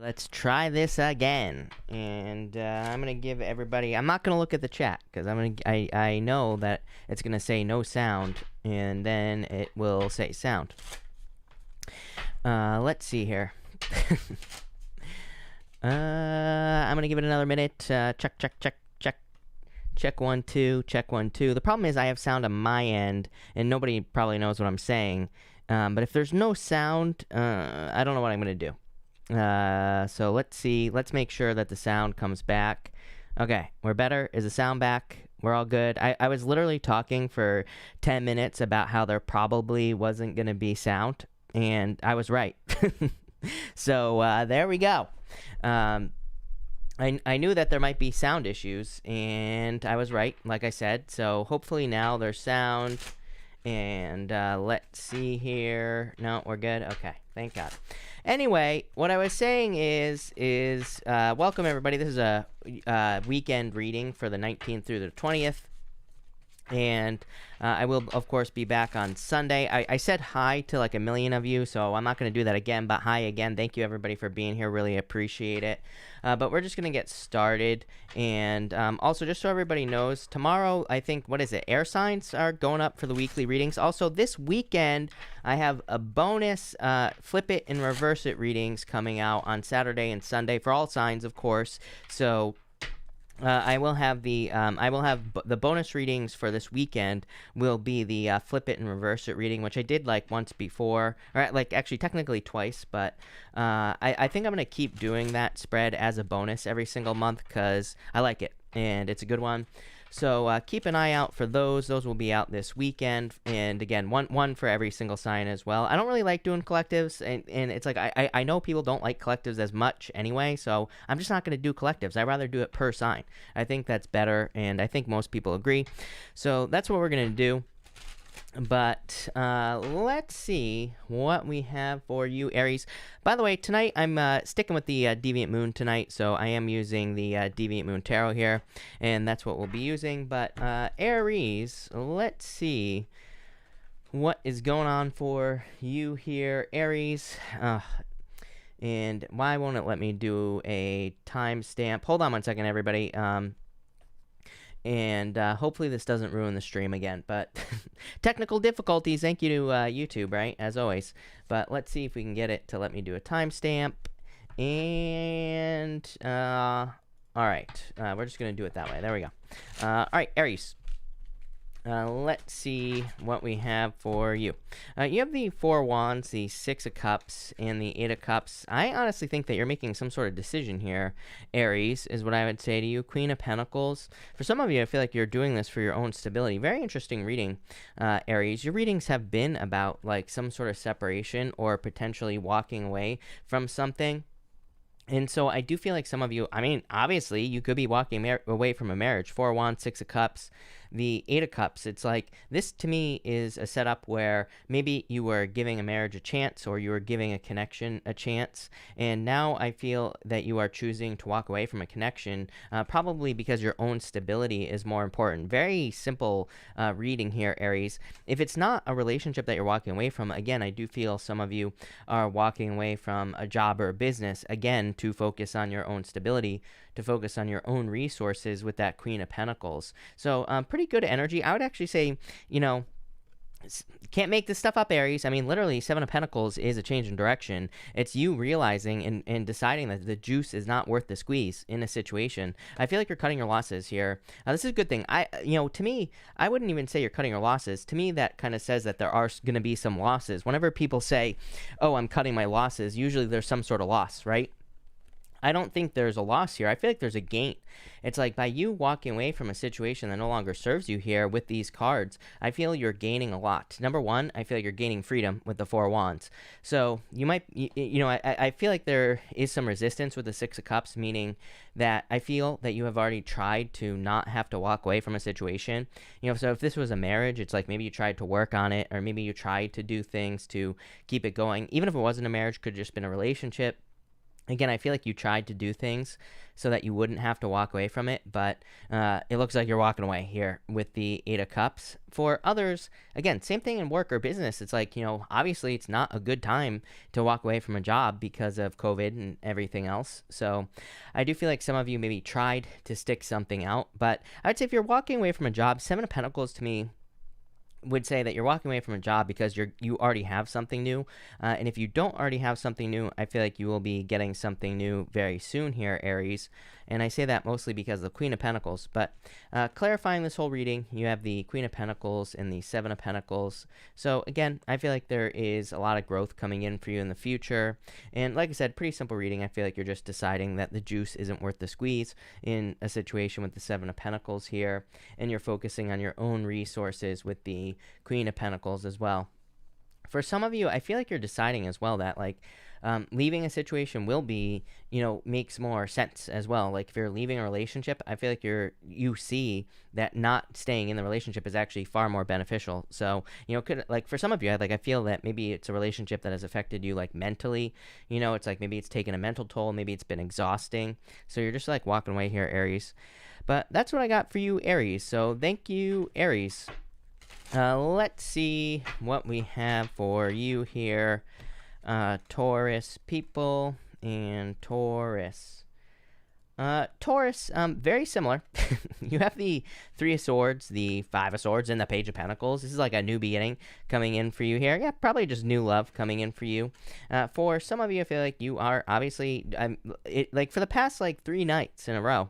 Let's try this again, and I'm gonna give everybody. I'm not gonna look at the chat because I know that it's gonna say no sound, and then it will say sound. Let's see here. I'm gonna give it another minute. Check 1 2. Check 1 2. The problem is I have sound on my end, and nobody probably knows what I'm saying. But if there's no sound, I don't know what I'm gonna do. So let's see. Let's make sure that the sound comes back. Okay, we're better. Is the sound back? We're all good. I was literally talking for 10 minutes about how there probably wasn't going to be sound, and I was right. So there we go. I knew that there might be sound issues, and I was right, like I said. So hopefully now there's sound. And let's see here. No, we're good. Okay, thank God. Anyway, what I was saying is welcome everybody. This is a weekend reading for the 19th through the 20th. And I will, of course, be back on Sunday. I said hi to like a million of you, so I'm not going to do that again. But hi again. Thank you, everybody, for being here. Really appreciate it. But we're just going to get started. And also, just so everybody knows, tomorrow, I think, what is it? Air signs are going up for the weekly readings. Also, this weekend, I have a bonus flip it and reverse it readings coming out on Saturday and Sunday for all signs, of course. So I will have the bonus readings for this weekend will be the flip it and reverse it reading, which I did like once before, or like actually technically twice, but I think I'm gonna keep doing that spread as a bonus every single month because I like it and it's a good one. So keep an eye out for those. Those will be out this weekend. And again, one for every single sign as well. I don't really like doing collectives. And it's like I know people don't like collectives as much anyway. So I'm just not going to do collectives. I'd rather do it per sign. I think that's better. And I think most people agree. So that's what we're going to do. But let's see what we have for you, Aries. By the way, tonight I'm sticking with the Deviant Moon tonight, so I am using the Deviant Moon Tarot here, and that's what we'll be using. But Aries, let's see what is going on for you here, Aries. And why won't it let me do a timestamp? Hold on one second, everybody. And hopefully this doesn't ruin the stream again. But technical difficulties, thank you to YouTube, right? As always. But let's see if we can get it to let me do a timestamp. And, all right. We're just going to do it that way. There we go. All right, Aries. Let's see what we have for you. You have the Four Wands, the Six of Cups, and the Eight of Cups. I honestly think that you're making some sort of decision here, Aries, is what I would say to you. Queen of Pentacles. For some of you, I feel like you're doing this for your own stability. Very interesting reading, Aries. Your readings have been about like some sort of separation or potentially walking away from something. And so I do feel like some of you, I mean, obviously, you could be walking away from a marriage. Four of Wands, Six of Cups, the Eight of Cups. It's like, this to me is a setup where maybe you were giving a marriage a chance or you were giving a connection a chance. And now I feel that you are choosing to walk away from a connection, probably because your own stability is more important. Very simple reading here, Aries. If it's not a relationship that you're walking away from, again, I do feel some of you are walking away from a job or a business, again, to focus on your own stability, to focus on your own resources with that Queen of Pentacles. So pretty good energy. I would actually say, you know, can't make this stuff up, Aries. I mean, literally, Seven of Pentacles is a change in direction. It's you realizing and deciding that the juice is not worth the squeeze in a situation. I feel like you're cutting your losses here. This is a good thing. To me, I wouldn't even say you're cutting your losses. To me, that kind of says that there are going to be some losses. Whenever people say, oh, I'm cutting my losses, usually there's some sort of loss, right? I don't think there's a loss here. I feel like there's a gain. It's like by you walking away from a situation that no longer serves you here with these cards, I feel you're gaining a lot. Number one, I feel like you're gaining freedom with the Four of Wands. So you might, I feel like there is some resistance with the Six of Cups, meaning that I feel that you have already tried to not have to walk away from a situation. So if this was a marriage, it's like maybe you tried to work on it, or maybe you tried to do things to keep it going. Even if it wasn't a marriage, could have just been a relationship. Again, I feel like you tried to do things so that you wouldn't have to walk away from it, but it looks like you're walking away here with the Eight of Cups. For others, again, same thing in work or business. It's like, obviously it's not a good time to walk away from a job because of COVID and everything else. So I do feel like some of you maybe tried to stick something out, but I'd say if you're walking away from a job, Seven of Pentacles to me would say that you're walking away from a job because you already have something new, and if you don't already have something new, I feel like you will be getting something new very soon here, Aries. And I say that mostly because of the Queen of Pentacles. But clarifying this whole reading, you have the Queen of Pentacles and the Seven of Pentacles. So again, I feel like there is a lot of growth coming in for you in the future. And like I said, pretty simple reading. I feel like you're just deciding that the juice isn't worth the squeeze in a situation with the Seven of Pentacles here, and you're focusing on your own resources with the Queen of Pentacles as well. For some of you, I feel like you're deciding as well that leaving a situation will be, makes more sense as well. Like if you're leaving a relationship, I feel like you see that not staying in the relationship is actually far more beneficial. So, for some of you, I feel that maybe it's a relationship that has affected you mentally. It's like maybe it's taken a mental toll, maybe it's been exhausting. So you're just walking away here, Aries. But that's what I got for you, Aries. So thank you, Aries. Let's see what we have for you here. Taurus people and Taurus. Taurus, very similar. You have the Three of Swords, the Five of Swords, and the Page of Pentacles. This is like a new beginning coming in for you here. Yeah, probably just new love coming in for you. For some of you, I feel like you are obviously, for the past 3 nights in a row,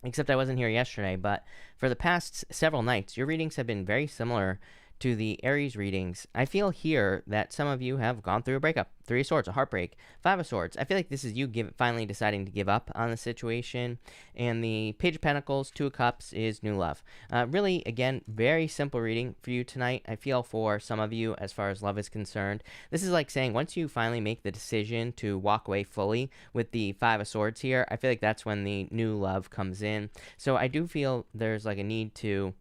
except I wasn't here yesterday, but for the past several nights, your readings have been very similar to the Aries readings. I feel here that some of you have gone through a breakup. Three of Swords, a heartbreak. Five of Swords, I feel like this is you finally deciding to give up on the situation. And the Page of Pentacles, Two of Cups is new love. Really, again, very simple reading for you tonight. I feel for some of you, as far as love is concerned, this is like saying once you finally make the decision to walk away fully with the Five of Swords here, I feel like that's when the new love comes in. So I do feel there's a need to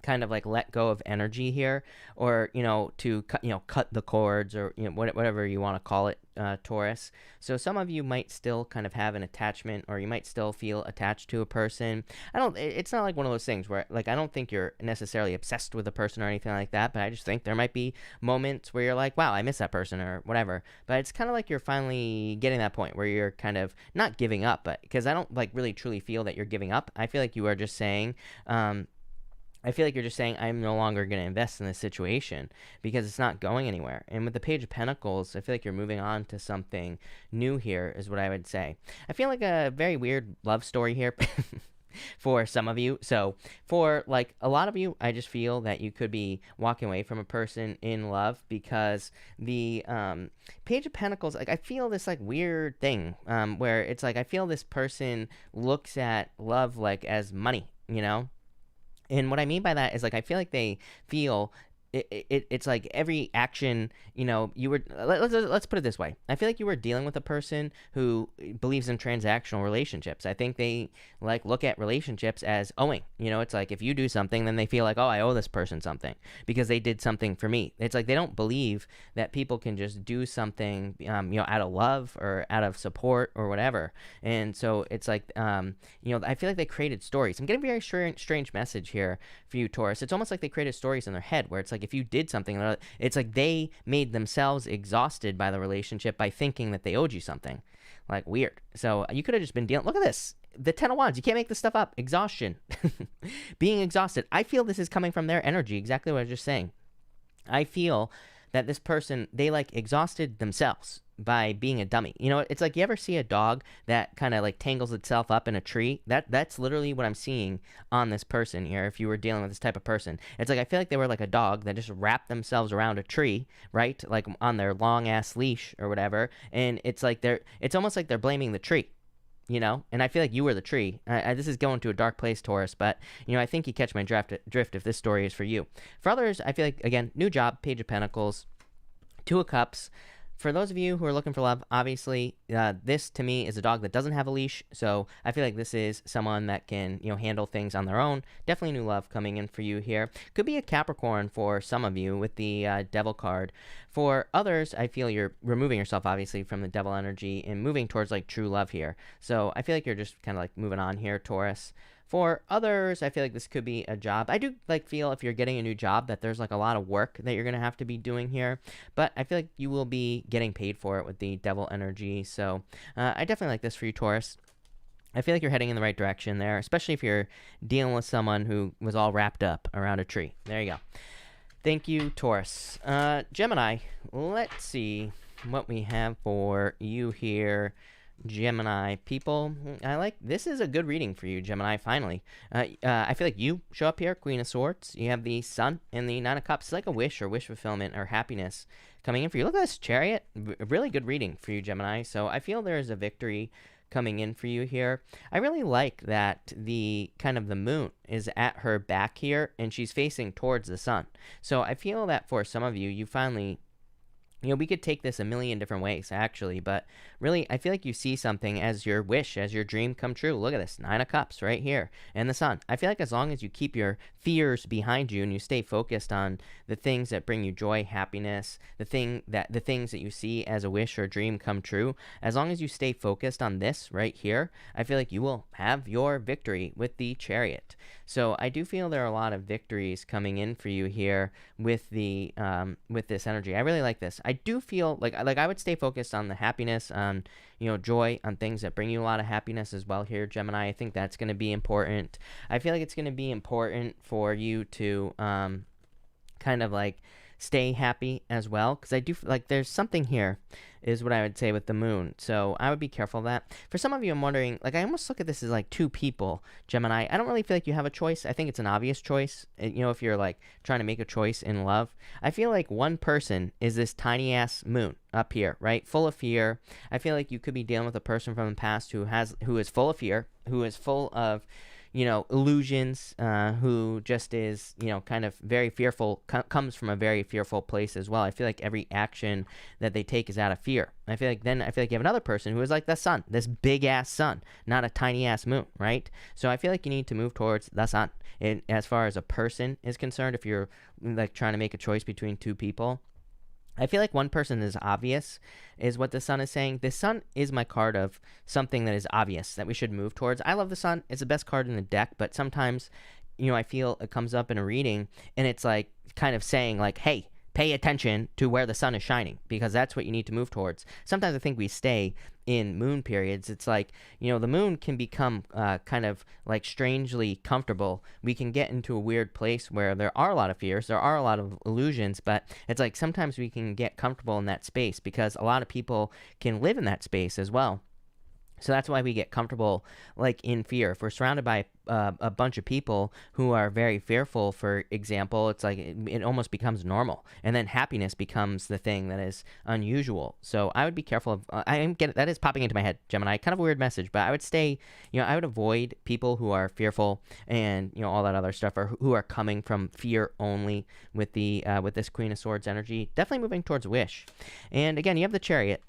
kind of let go of energy here, or to cut the cords, or whatever you want to call it, Taurus. So some of you might still kind of have an attachment, or you might still feel attached to a person. It's not like one of those things where I don't think you're necessarily obsessed with a person or anything like that, but I just think there might be moments where you're like, wow, I miss that person or whatever. But it's kind of like you're finally getting that point where you're kind of not giving up, but because I don't really truly feel that you're giving up. I feel like you are just saying, I'm no longer going to invest in this situation because it's not going anywhere. And with the Page of Pentacles, I feel like you're moving on to something new here, is what I would say. I feel like a very weird love story here for some of you. So for a lot of you, I just feel that you could be walking away from a person in love because the Page of Pentacles, I feel this weird thing where it's I feel this person looks at love as money, And what I mean by that is I feel like they feel it's every action, you were, let's put it this way. I feel like you were dealing with a person who believes in transactional relationships. I think they look at relationships as owing, it's if you do something, then they feel oh, I owe this person something because they did something for me. It's they don't believe that people can just do something, out of love or out of support or whatever. And so it's I feel like they created stories. I'm getting a very strange message here for you, Taurus. It's almost like they created stories in their head where it's if you did something, it's they made themselves exhausted by the relationship by thinking that they owed you something. Weird. So you could have just been dealing. Look at this. The Ten of Wands. You can't make this stuff up. Exhaustion. Being exhausted. I feel this is coming from their energy. Exactly what I was just saying. I feel that this person, they exhausted themselves by being a dummy. It's you ever see a dog that kind of tangles itself up in a tree? That's literally what I'm seeing on this person here. If you were dealing with this type of person, it's I feel like they were a dog that just wrapped themselves around a tree, right? On their long ass leash or whatever. And it's it's almost like they're blaming the tree. And I feel like you were the tree. This is going to a dark place, Taurus, but, I think you catch my drift if this story is for you. For others, I feel again, new job, Page of Pentacles, Two of Cups, for those of you who are looking for love, obviously, this to me is a dog that doesn't have a leash. So I feel like this is someone that can, handle things on their own. Definitely new love coming in for you here. Could be a Capricorn for some of you with the Devil card. For others, I feel you're removing yourself, obviously, from the Devil energy and moving towards like true love here. So I feel like you're just kind of like moving on here, Taurus. For others, I feel like this could be a job. I do feel if you're getting a new job that there's like a lot of work that you're going to have to be doing here, but I feel like you will be getting paid for it with the Devil energy. So I definitely like this for you, Taurus. I feel like you're heading in the right direction there, especially if you're dealing with someone who was all wrapped up around a tree. There you go. Thank you, Taurus. Gemini, let's see what we have for you here. Gemini people, this is a good reading for you, Gemini. Finally, I feel like you show up here, Queen of Swords. You have the Sun and the Nine of Cups. It's like a wish or wish fulfillment or happiness coming in for you. Look at this Chariot, really good reading for you, Gemini. So I feel there is a victory coming in for you here. I really like that the moon is at her back here and she's facing towards the sun. So I feel that for some of you, you finally, we could take this a million different ways, actually, but really, I feel like you see something as your wish, as your dream come true. Look at this, Nine of Cups right here, and the Sun. I feel like as long as you keep your fears behind you and you stay focused on the things that bring you joy, happiness, the things that you see as a wish or dream come true, as long as you stay focused on this right here, I feel like you will have your victory with the Chariot. So I do feel there are a lot of victories coming in for you here with the with this energy. I really like this. I do feel like I would stay focused on the happiness, on joy, on things that bring you a lot of happiness as well here, Gemini. I think that's going to be important. I feel like it's going to be important for you to stay happy as well, because I do there's something here is what I would say with the moon. So I would be careful of that. For some of you, I'm wondering, I almost look at this as like two people, Gemini. I don't really feel like you have a choice. I think it's an obvious choice. If you're trying to make a choice in love, I feel like one person is this tiny ass moon up here, right? Full of fear. I feel like you could be dealing with a person from the past who is full of fear, who is full of illusions, who just is, kind of very fearful, comes from a very fearful place as well. I feel like every action that they take is out of fear. I feel like you have another person who is like the sun, this big ass sun, not a tiny ass moon, right? So I feel like you need to move towards the sun. And as far as a person is concerned, if you're trying to make a choice between two people, I feel like one person is obvious, is what the Sun is saying. The Sun is my card of something that is obvious that we should move towards. I love the Sun. It's the best card in the deck, but sometimes, I feel it comes up in a reading and it's kind of saying hey, pay attention to where the sun is shining, because that's what you need to move towards. Sometimes I think we stay in moon periods. It's the moon can become kind of strangely comfortable. We can get into a weird place where there are a lot of fears, there are a lot of illusions, but it's sometimes we can get comfortable in that space because a lot of people can live in that space as well. So that's why we get comfortable in fear. If we're surrounded by a bunch of people who are very fearful, for example, it's it almost becomes normal. And then happiness becomes the thing that is unusual. So I would be careful of, that is popping into my head, Gemini, kind of a weird message, but I would stay, I would avoid people who are fearful and, all that other stuff, or who are coming from fear only with with this Queen of Swords energy. Definitely moving towards wish. And again, you have the Chariot.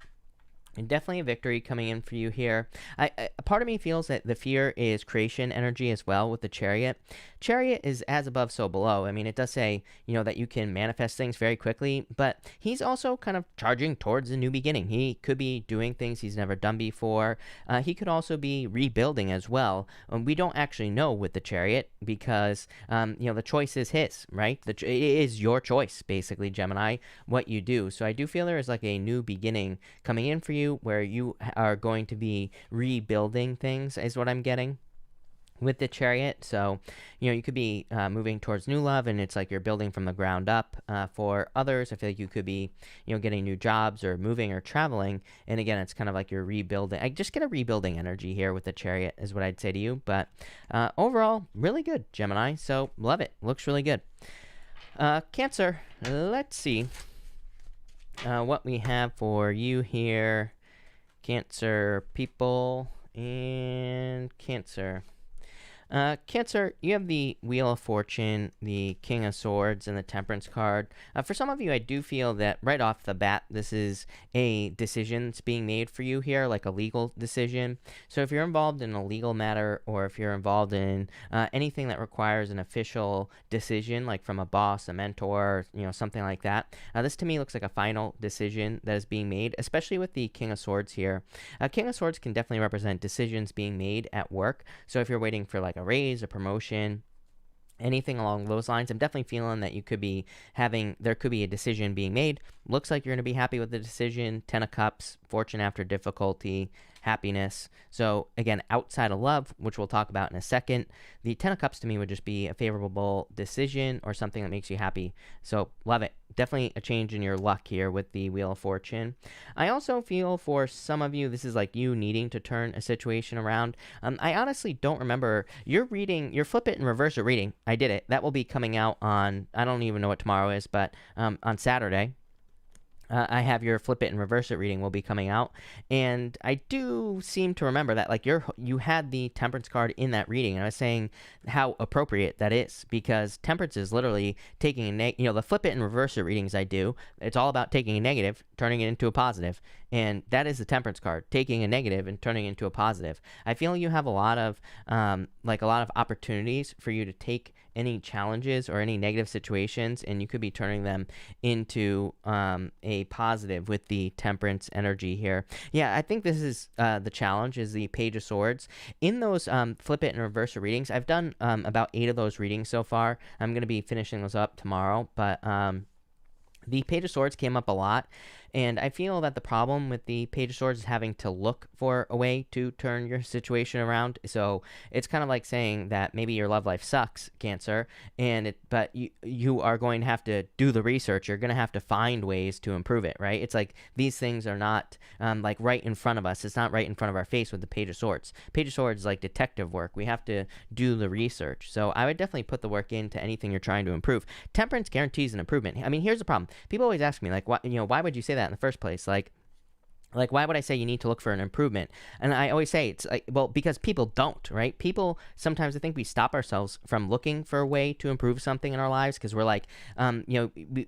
And definitely a victory coming in for you here. A part of me feels that the fear is creation energy as well with the Chariot. Chariot is as above, so below. I mean, it does say, that you can manifest things very quickly, but he's also kind of charging towards a new beginning. He could be doing things he's never done before. He could also be rebuilding as well. We don't actually know with the Chariot because, the choice is his, right? It is your choice, basically, Gemini, what you do. So I do feel there is a new beginning coming in for you, where you are going to be rebuilding things, is what I'm getting with the Chariot. So you could be moving towards new love, and it's you're building from the ground up. For others, I feel like you could be getting new jobs or moving or traveling, and again, it's kind of you're rebuilding. I just get a rebuilding energy here with the Chariot is what I'd say to you. But overall, really good, Gemini. So love it. Looks really good. Cancer, let's see what we have for you here, Cancer people. And Cancer, Cancer, you have the Wheel of Fortune, the King of Swords, and the Temperance card. For some of you, I do feel that right off the bat, this is a decision that's being made for you here, like a legal decision. So if you're involved in a legal matter, or if you're involved in anything that requires an official decision, like from a boss, a mentor, something like that, this to me looks like a final decision that is being made, especially with the King of Swords here. King of Swords can definitely represent decisions being made at work. So if you're waiting for like a raise, a promotion, anything along those lines, I'm definitely feeling that you could be there could be a decision being made. Looks like you're going to be happy with the decision. 10 of Cups, fortune after difficulty, happiness. So again, outside of love, which we'll talk about in a second, the 10 of Cups to me would just be a favorable decision or something that makes you happy. So love it. Definitely a change in your luck here with the Wheel of Fortune. I also feel for some of you, this is like you needing to turn a situation around. I honestly don't remember your Flip It and Reverse It reading. I did it. That will be coming out on, I don't even know what tomorrow is, but on Saturday. I have your Flip It and Reverse It reading will be coming out, and I do seem to remember that like you had the Temperance card in that reading, and I was saying how appropriate that is, because Temperance is literally taking the Flip It and Reverse It readings I do, it's all about taking a negative, turning it into a positive, and that is the Temperance card, taking a negative and turning it into a positive. I feel you have a lot of opportunities for you to take any challenges or any negative situations, and you could be turning them into a positive with the Temperance energy here. Yeah, I think this is the challenge, is the Page of Swords. In those Flip It and Reverse It readings, I've done about 8 of those readings so far. I'm going to be finishing those up tomorrow, but the Page of Swords came up a lot, and I feel that the problem with the Page of Swords is having to look for a way to turn your situation around. So it's kind of like saying that maybe your love life sucks, Cancer, but you are going to have to do the research. You're going to have to find ways to improve it, right? It's like these things are not like right in front of us. It's not right in front of our face with the Page of Swords. Page of Swords is like detective work. We have to do the research. So I would definitely put the work into anything you're trying to improve. Temperance guarantees an improvement. I mean, here's the problem. People always ask me, like, why would you say that in the first place? Like, why would I say you need to look for an improvement? And I always say it's like, well, because people don't, right? People, sometimes I think we stop ourselves from looking for a way to improve something in our lives, because we're like,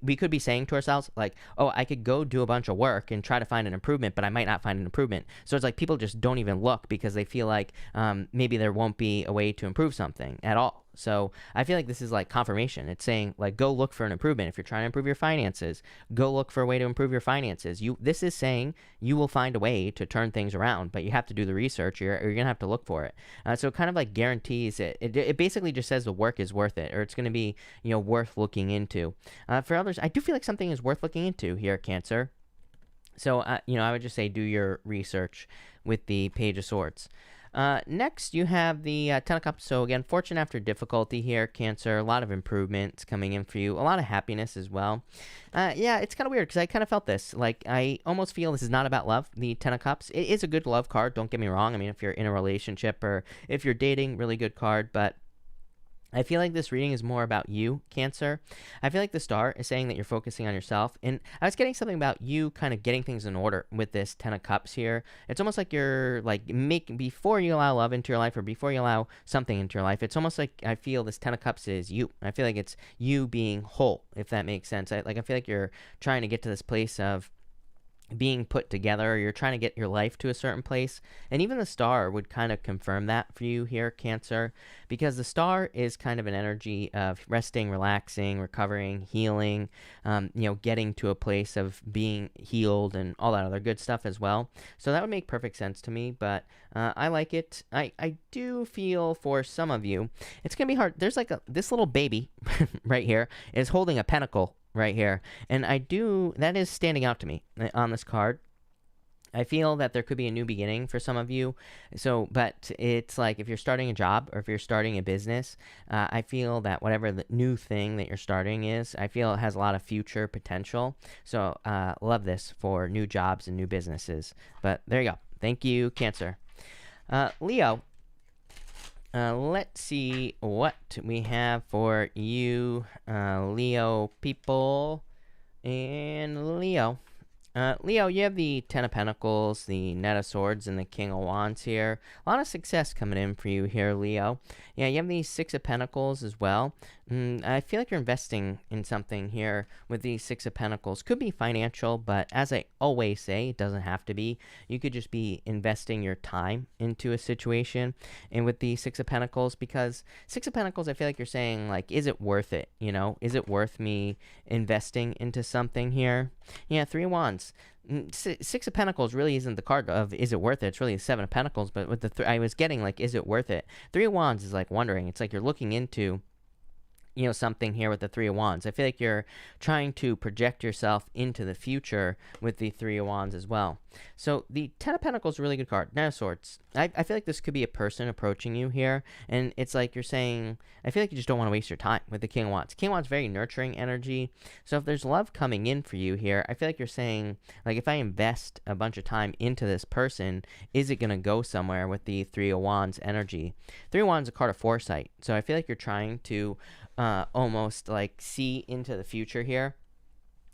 we could be saying to ourselves, like, oh, I could go do a bunch of work and try to find an improvement, but I might not find an improvement. So it's like people just don't even look because they feel like maybe there won't be a way to improve something at all. So I feel like this is like confirmation. It's saying, like, go look for an improvement. If you're trying to improve your finances, go look for a way to improve your finances. This is saying you will find a way to turn things around, but you have to do the research. You're going to have to look for it. So it kind of like guarantees it. It basically just says the work is worth it, or it's going to be, worth looking into. For others, I do feel like something is worth looking into here, Cancer. So, I would just say do your research with the Page of Swords. Next, you have the 10 of Cups. So again, fortune after difficulty here, Cancer. A lot of improvements coming in for you. A lot of happiness as well. Yeah, it's kind of weird because I kind of felt this. Like, I almost feel this is not about love, the 10 of Cups. It is a good love card, don't get me wrong. I mean, if you're in a relationship or if you're dating, really good card. But I feel like this reading is more about you, Cancer. I feel like the star is saying that you're focusing on yourself. And I was getting something about you kind of getting things in order with this 10 of Cups here. It's almost like you're like before you allow love into your life or before you allow something into your life, it's almost like I feel this 10 of Cups is you. I feel like it's you being whole, if that makes sense. I feel like you're trying to get to this place of being put together, or you're trying to get your life to a certain place. And even the star would kind of confirm that for you here, Cancer, because the star is kind of an energy of resting, relaxing, recovering, healing, getting to a place of being healed and all that other good stuff as well. So that would make perfect sense to me, but I like it. I do feel for some of you, it's going to be hard. There's like this little baby right here is holding a pentacle right here, and that is standing out to me on this card. I feel that there could be a new beginning for some of you. So, but it's like if you're starting a job or if you're starting a business, I feel that whatever the new thing that you're starting is, I feel it has a lot of future potential. So, love this for new jobs and new businesses. But there you go. Thank you, Cancer. Leo. Let's see what we have for you, Leo people. And Leo, Leo, you have the Ten of Pentacles, the Knight of Swords, and the King of Wands here. A lot of success coming in for you here, Leo. Yeah, you have the Six of Pentacles as well. I feel like you're investing in something here with the Six of Pentacles. Could be financial, but as I always say, it doesn't have to be. You could just be investing your time into a situation. And with the Six of Pentacles, because Six of Pentacles, I feel like you're saying, like, is it worth it? You know, is it worth me investing into something here? Yeah, Three of Wands. Six of Pentacles really isn't the card of is it worth it. It's really the Seven of Pentacles. But with the I was getting like, is it worth it? Three of Wands is like wondering. It's like you're looking into, you know, something here with the Three of Wands. I feel like you're trying to project yourself into the future with the Three of Wands as well. So the Ten of Pentacles is a really good card. Knight of Swords. I feel like this could be a person approaching you here, and it's like you're saying, I feel like you just don't want to waste your time with the King of Wands. King of Wands, very nurturing energy. So if there's love coming in for you here, I feel like you're saying, like, if I invest a bunch of time into this person, is it going to go somewhere with the Three of Wands energy? Three of Wands is a card of foresight. So I feel like you're trying to almost like see into the future here.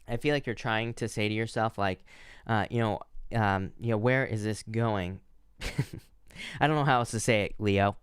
I feel like you're trying to say to yourself, like, where is this going? I don't know how else to say it, Leo.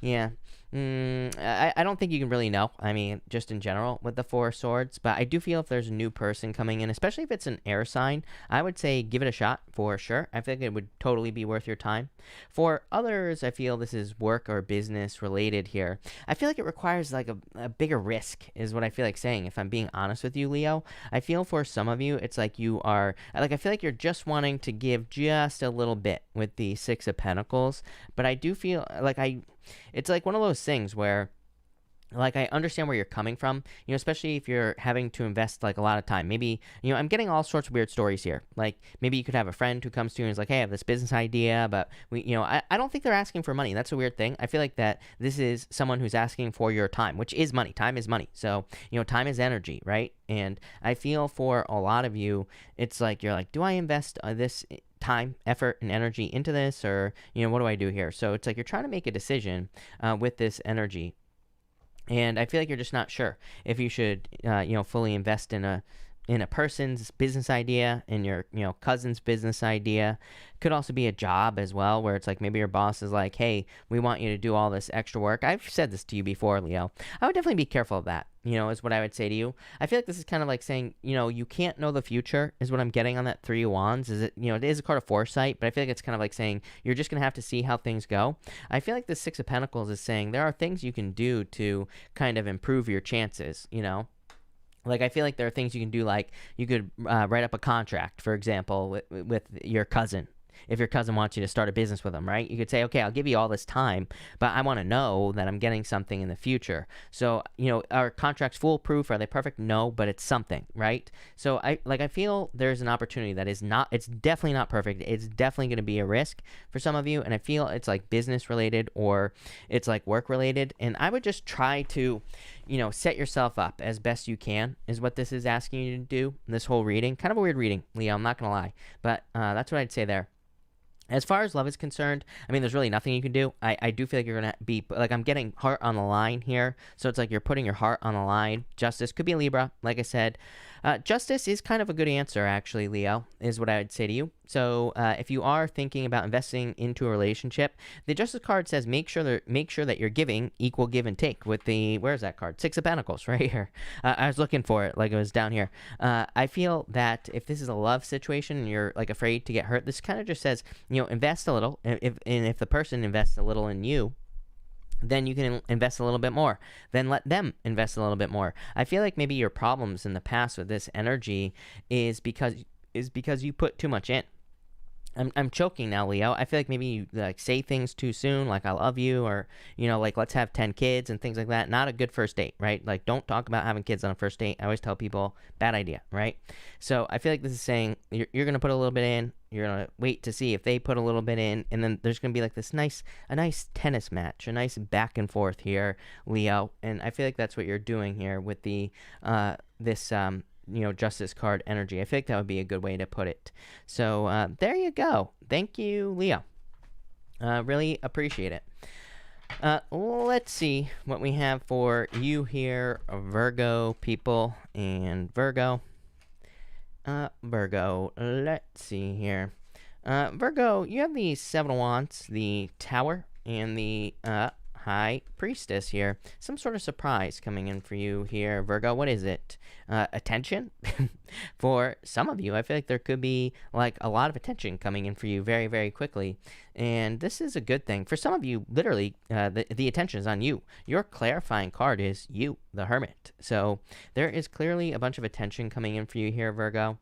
Yeah. I don't think you can really know. I mean, just in general with the Four of Swords. But I do feel if there's a new person coming in, especially if it's an air sign, I would say give it a shot for sure. I think it would totally be worth your time. For others, I feel this is work or business related here. I feel like it requires like a bigger risk is what I feel like saying. If I'm being honest with you, Leo, I feel for some of you, it's like you are, like I feel like you're just wanting to give just a little bit with the Six of Pentacles. But I do feel like it's like one of those things where, like, I understand where you're coming from, you know, especially if you're having to invest, like, a lot of time. Maybe, you know, I'm getting all sorts of weird stories here. Like, maybe you could have a friend who comes to you and is like, hey, I have this business idea, but I don't think they're asking for money. That's a weird thing. I feel like that this is someone who's asking for your time, which is money. Time is money. So, you know, time is energy, right? And I feel for a lot of you, it's like, you're like, do I invest this time, effort, and energy into this, or, you know, what do I do here? So it's like you're trying to make a decision with this energy, and I feel like you're just not sure if you should, fully invest in a person's business idea, in your, cousin's business idea. Could also be a job as well, where it's like maybe your boss is like, hey, we want you to do all this extra work. I've said this to you before, Leo. I would definitely be careful of that, is what I would say to you. I feel like this is kind of like saying, you can't know the future is what I'm getting on that Three of Wands. Is it, it is a card of foresight, but I feel like it's kind of like saying you're just going to have to see how things go. I feel like the Six of Pentacles is saying there are things you can do to kind of improve your chances, Like, I feel like there are things you can do, like you could write up a contract, for example, with your cousin. If your cousin wants you to start a business with them, right? You could say, okay, I'll give you all this time, but I want to know that I'm getting something in the future. So, are contracts foolproof? Are they perfect? No, but it's something, right? So I feel there's an opportunity that it's definitely not perfect. It's definitely going to be a risk for some of you. And I feel it's like business related or it's like work related. And I would just try to, set yourself up as best you can is what this is asking you to do. This whole reading, kind of a weird reading, Leo, I'm not going to lie, but that's what I'd say there. As far as love is concerned, I mean, there's really nothing you can do. I do feel like you're going to be, like, I'm getting heart on the line here. So it's like you're putting your heart on the line. Justice could be Libra, like I said. Justice is kind of a good answer, actually, Leo, is what I would say to you. So if you are thinking about investing into a relationship, the Justice card says make sure that you're giving equal give and take with the, where's that card? Six of Pentacles, right here. I was looking for it, like it was down here. I feel that if this is a love situation and you're like afraid to get hurt, this kind of just says, invest a little. If the person invests a little in you, then you can invest a little bit more. Then let them invest a little bit more. I feel like maybe your problems in the past with this energy is because you put too much in. I'm choking now, Leo. I feel like maybe you like say things too soon, like I love you, or like let's have 10 kids and things like that. Not a good first date, right? Like don't talk about having kids on a first date. I always tell people bad idea, right? So I feel like this is saying you're gonna put a little bit in. You're gonna wait to see if they put a little bit in, and then there's gonna be like this nice tennis match, a nice back and forth here, Leo. And I feel like that's what you're doing here with the Justice card energy. I feel like that would be a good way to put it. So there you go. Thank you, Leo. Really appreciate it. Let's see what we have for you here, Virgo people and Virgo. Virgo, let's see here. Virgo, you have the Seven of Wands, the Tower, and the High Priestess here. Some sort of surprise coming in for you here, Virgo. What is it? Attention? For some of you, I feel like there could be like a lot of attention coming in for you very, very quickly. And this is a good thing. For some of you, literally, the attention is on you. Your clarifying card is you, the Hermit. So there is clearly a bunch of attention coming in for you here, Virgo.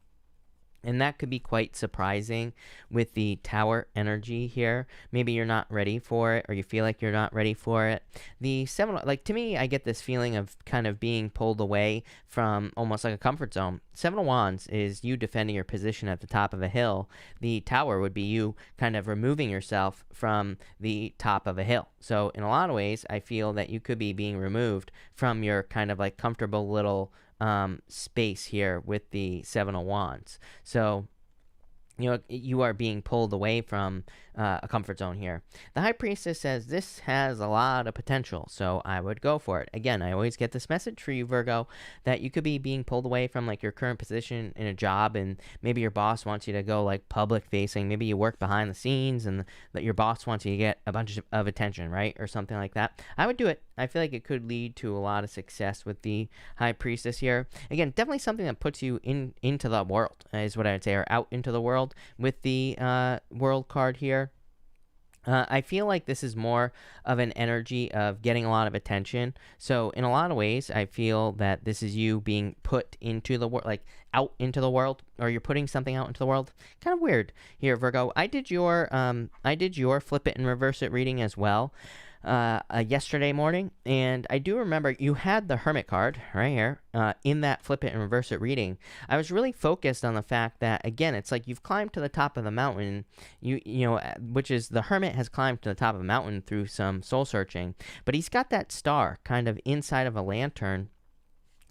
And that could be quite surprising with the Tower energy here. Maybe you're not ready for it, or you feel like you're not ready for it. The Seven, like to me, I get this feeling of kind of being pulled away from almost like a comfort zone. Seven of Wands is you defending your position at the top of a hill. The Tower would be you kind of removing yourself from the top of a hill. So in a lot of ways, I feel that you could be being removed from your kind of like comfortable little space here with the Seven of Wands. So you are being pulled away from a comfort zone here. The High Priestess says this has a lot of potential, so I would go for it. Again, I always get this message for you, Virgo, that you could be being pulled away from like your current position in a job, and maybe your boss wants you to go like public facing. Maybe you work behind the scenes, and that your boss wants you to get a bunch of attention, right, or something like that. I would do it. I feel like it could lead to a lot of success with the High Priestess here. Again, definitely something that puts you into the world, is what I would say, or out into the world with the World card here. I feel like this is more of an energy of getting a lot of attention. So in a lot of ways, I feel that this is you being put into the world, like out into the world, or you're putting something out into the world. Kind of weird here, Virgo. I did your flip it and reverse it reading as well yesterday morning, and I do remember you had the Hermit card right here in that flip it and reverse it reading. I was really focused on the fact that, again, it's like you've climbed to the top of the mountain, you know, which is the Hermit has climbed to the top of a mountain through some soul searching, but he's got that star kind of inside of a lantern.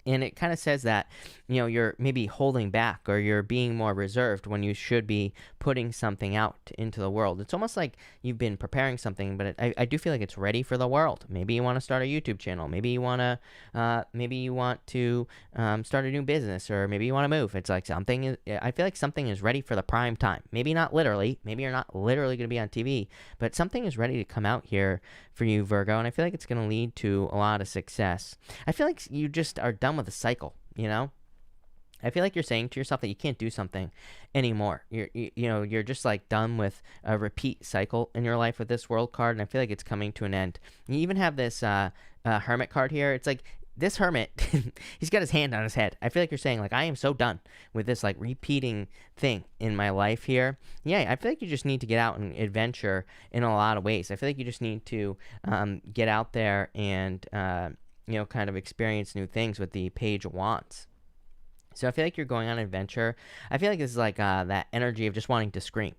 And it kind of says that, you're maybe holding back, or you're being more reserved when you should be putting something out into the world. It's almost like you've been preparing something, but I do feel like it's ready for the world. Maybe you want to start a YouTube channel. Maybe you want to start a new business, or maybe you want to move. It's like I feel like something is ready for the prime time. Maybe not literally. Maybe you're not literally going to be on TV, but something is ready to come out here for you, Virgo. And I feel like it's going to lead to a lot of success. I feel like you just are done with the cycle, I feel like you're saying to yourself that you can't do something anymore. You're just like done with a repeat cycle in your life with this World card, and I feel like it's coming to an end. You even have this Hermit card here. It's like this Hermit, he's got his hand on his head. I feel like you're saying like, I am so done with this like repeating thing in my life here. Yeah, I feel like you just need to get out and adventure in a lot of ways. I feel like you just need to get out there and kind of experience new things with the Page of Wands. So I feel like you're going on an adventure. I feel like this is like that energy of just wanting to scream,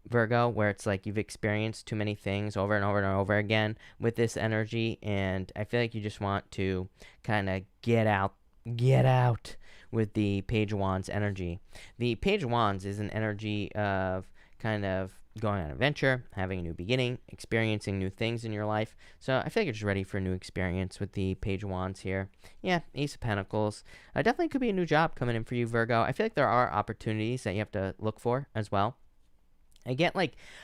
Virgo, where it's like you've experienced too many things over and over and over again with this energy, and I feel like you just want to kind of get out with the Page of Wands energy. The Page of Wands is an energy of kind of going on an adventure, having a new beginning, experiencing new things in your life. So I feel like you're just ready for a new experience with the Page of Wands here. Yeah, Ace of Pentacles. Definitely could be a new job coming in for you, Virgo. I feel like there are opportunities that you have to look for as well. I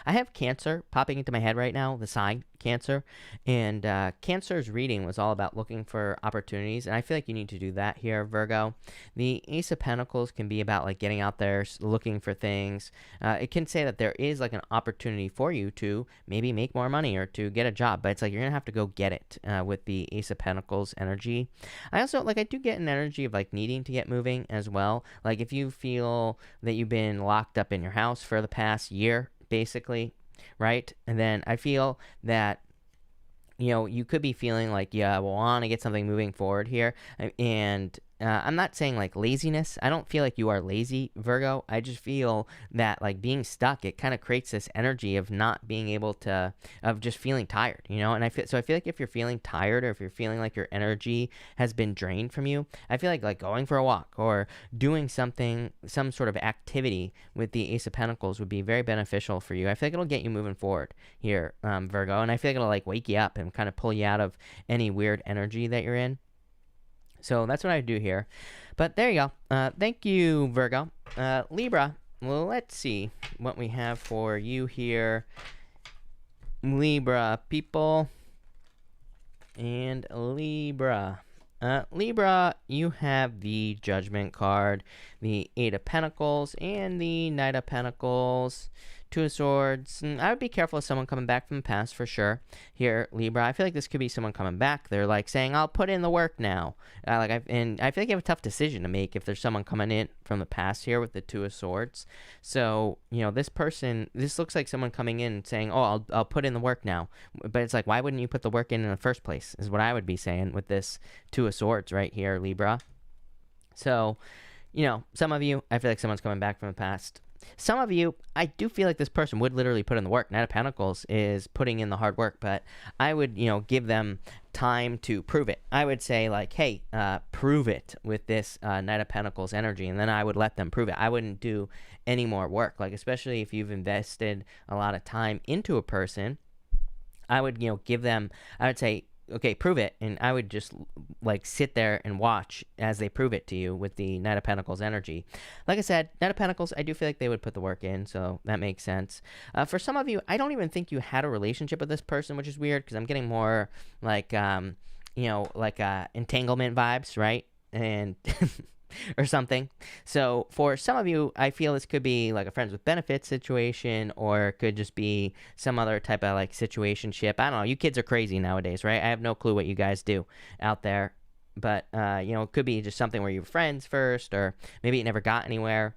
have Cancer popping into my head right now, the sign Cancer, and Cancer's reading was all about looking for opportunities, and I feel like you need to do that here, Virgo. The Ace of Pentacles can be about like getting out there, looking for things. It can say that there is like an opportunity for you to maybe make more money or to get a job, but it's like you're gonna have to go get it with the Ace of Pentacles energy. I also I do get an energy of like needing to get moving as well. Like if you feel that you've been locked up in your house for the past year, basically, right? And then I feel that you could be feeling like I want to get something moving forward here, and I'm not saying like laziness. I don't feel like you are lazy, Virgo. I just feel that like being stuck, it kind of creates this energy of not being able to, of just feeling tired, and I feel like if you're feeling tired, or if you're feeling like your energy has been drained from you, I feel like going for a walk or doing something, some sort of activity with the Ace of Pentacles would be very beneficial for you. I feel like it'll get you moving forward here, Virgo, and I feel like it'll like wake you up and kind of pull you out of any weird energy that you're in. So that's what I do here. But there you go. Thank you, Virgo. Libra, well, let's see what we have for you here. Libra people. And Libra. Libra, you have the Judgment card, the Eight of Pentacles, and the Knight of Pentacles, Two of Swords. And I would be careful of someone coming back from the past for sure. Here, Libra, I feel like this could be someone coming back. They're like saying, "I'll put in the work now." And I feel like you have a tough decision to make if there's someone coming in from the past here with the Two of Swords. So this person, this looks like someone coming in and saying, "Oh, I'll put in the work now." But it's like, why wouldn't you put the work in the first place? Is what I would be saying with this Two of Swords right here, Libra. So, some of you, I feel like someone's coming back from the past. Some of you, I do feel like this person would literally put in the work. Knight of Pentacles is putting in the hard work, but I would, give them time to prove it. I would say like, hey, prove it with this Knight of Pentacles energy, and then I would let them prove it. I wouldn't do any more work, like especially if you've invested a lot of time into a person. I would, give them, I would say, okay, prove it, and I would just like sit there and watch as they prove it to you with the Knight of Pentacles energy. Like I said, Knight of Pentacles, I do feel like they would put the work in, so that makes sense. For some of you, I don't even think you had a relationship with this person, which is weird because I'm getting more like, entanglement vibes, right? And or something. So for some of you, I feel this could be like a friends with benefits situation, or it could just be some other type of like situationship. I don't know. You kids are crazy nowadays, right? I have no clue what you guys do out there. But, it could be just something where you were friends first, or maybe it never got anywhere.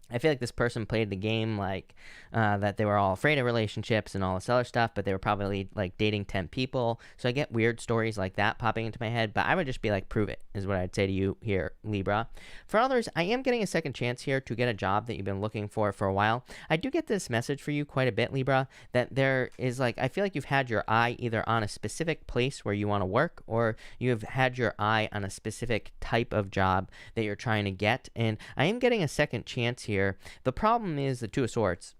I feel like this person played the game like that they were all afraid of relationships and all this other stuff, but they were probably like dating 10 people. So I get weird stories like that popping into my head, but I would just be like, prove it, is what I'd say to you here, Libra. For others, I am getting a second chance here to get a job that you've been looking for a while. I do get this message for you quite a bit, Libra, that there is like, I feel like you've had your eye either on a specific place where you want to work, or you have had your eye on a specific type of job that you're trying to get. And I am getting a second chance here. The problem is the Two of Swords.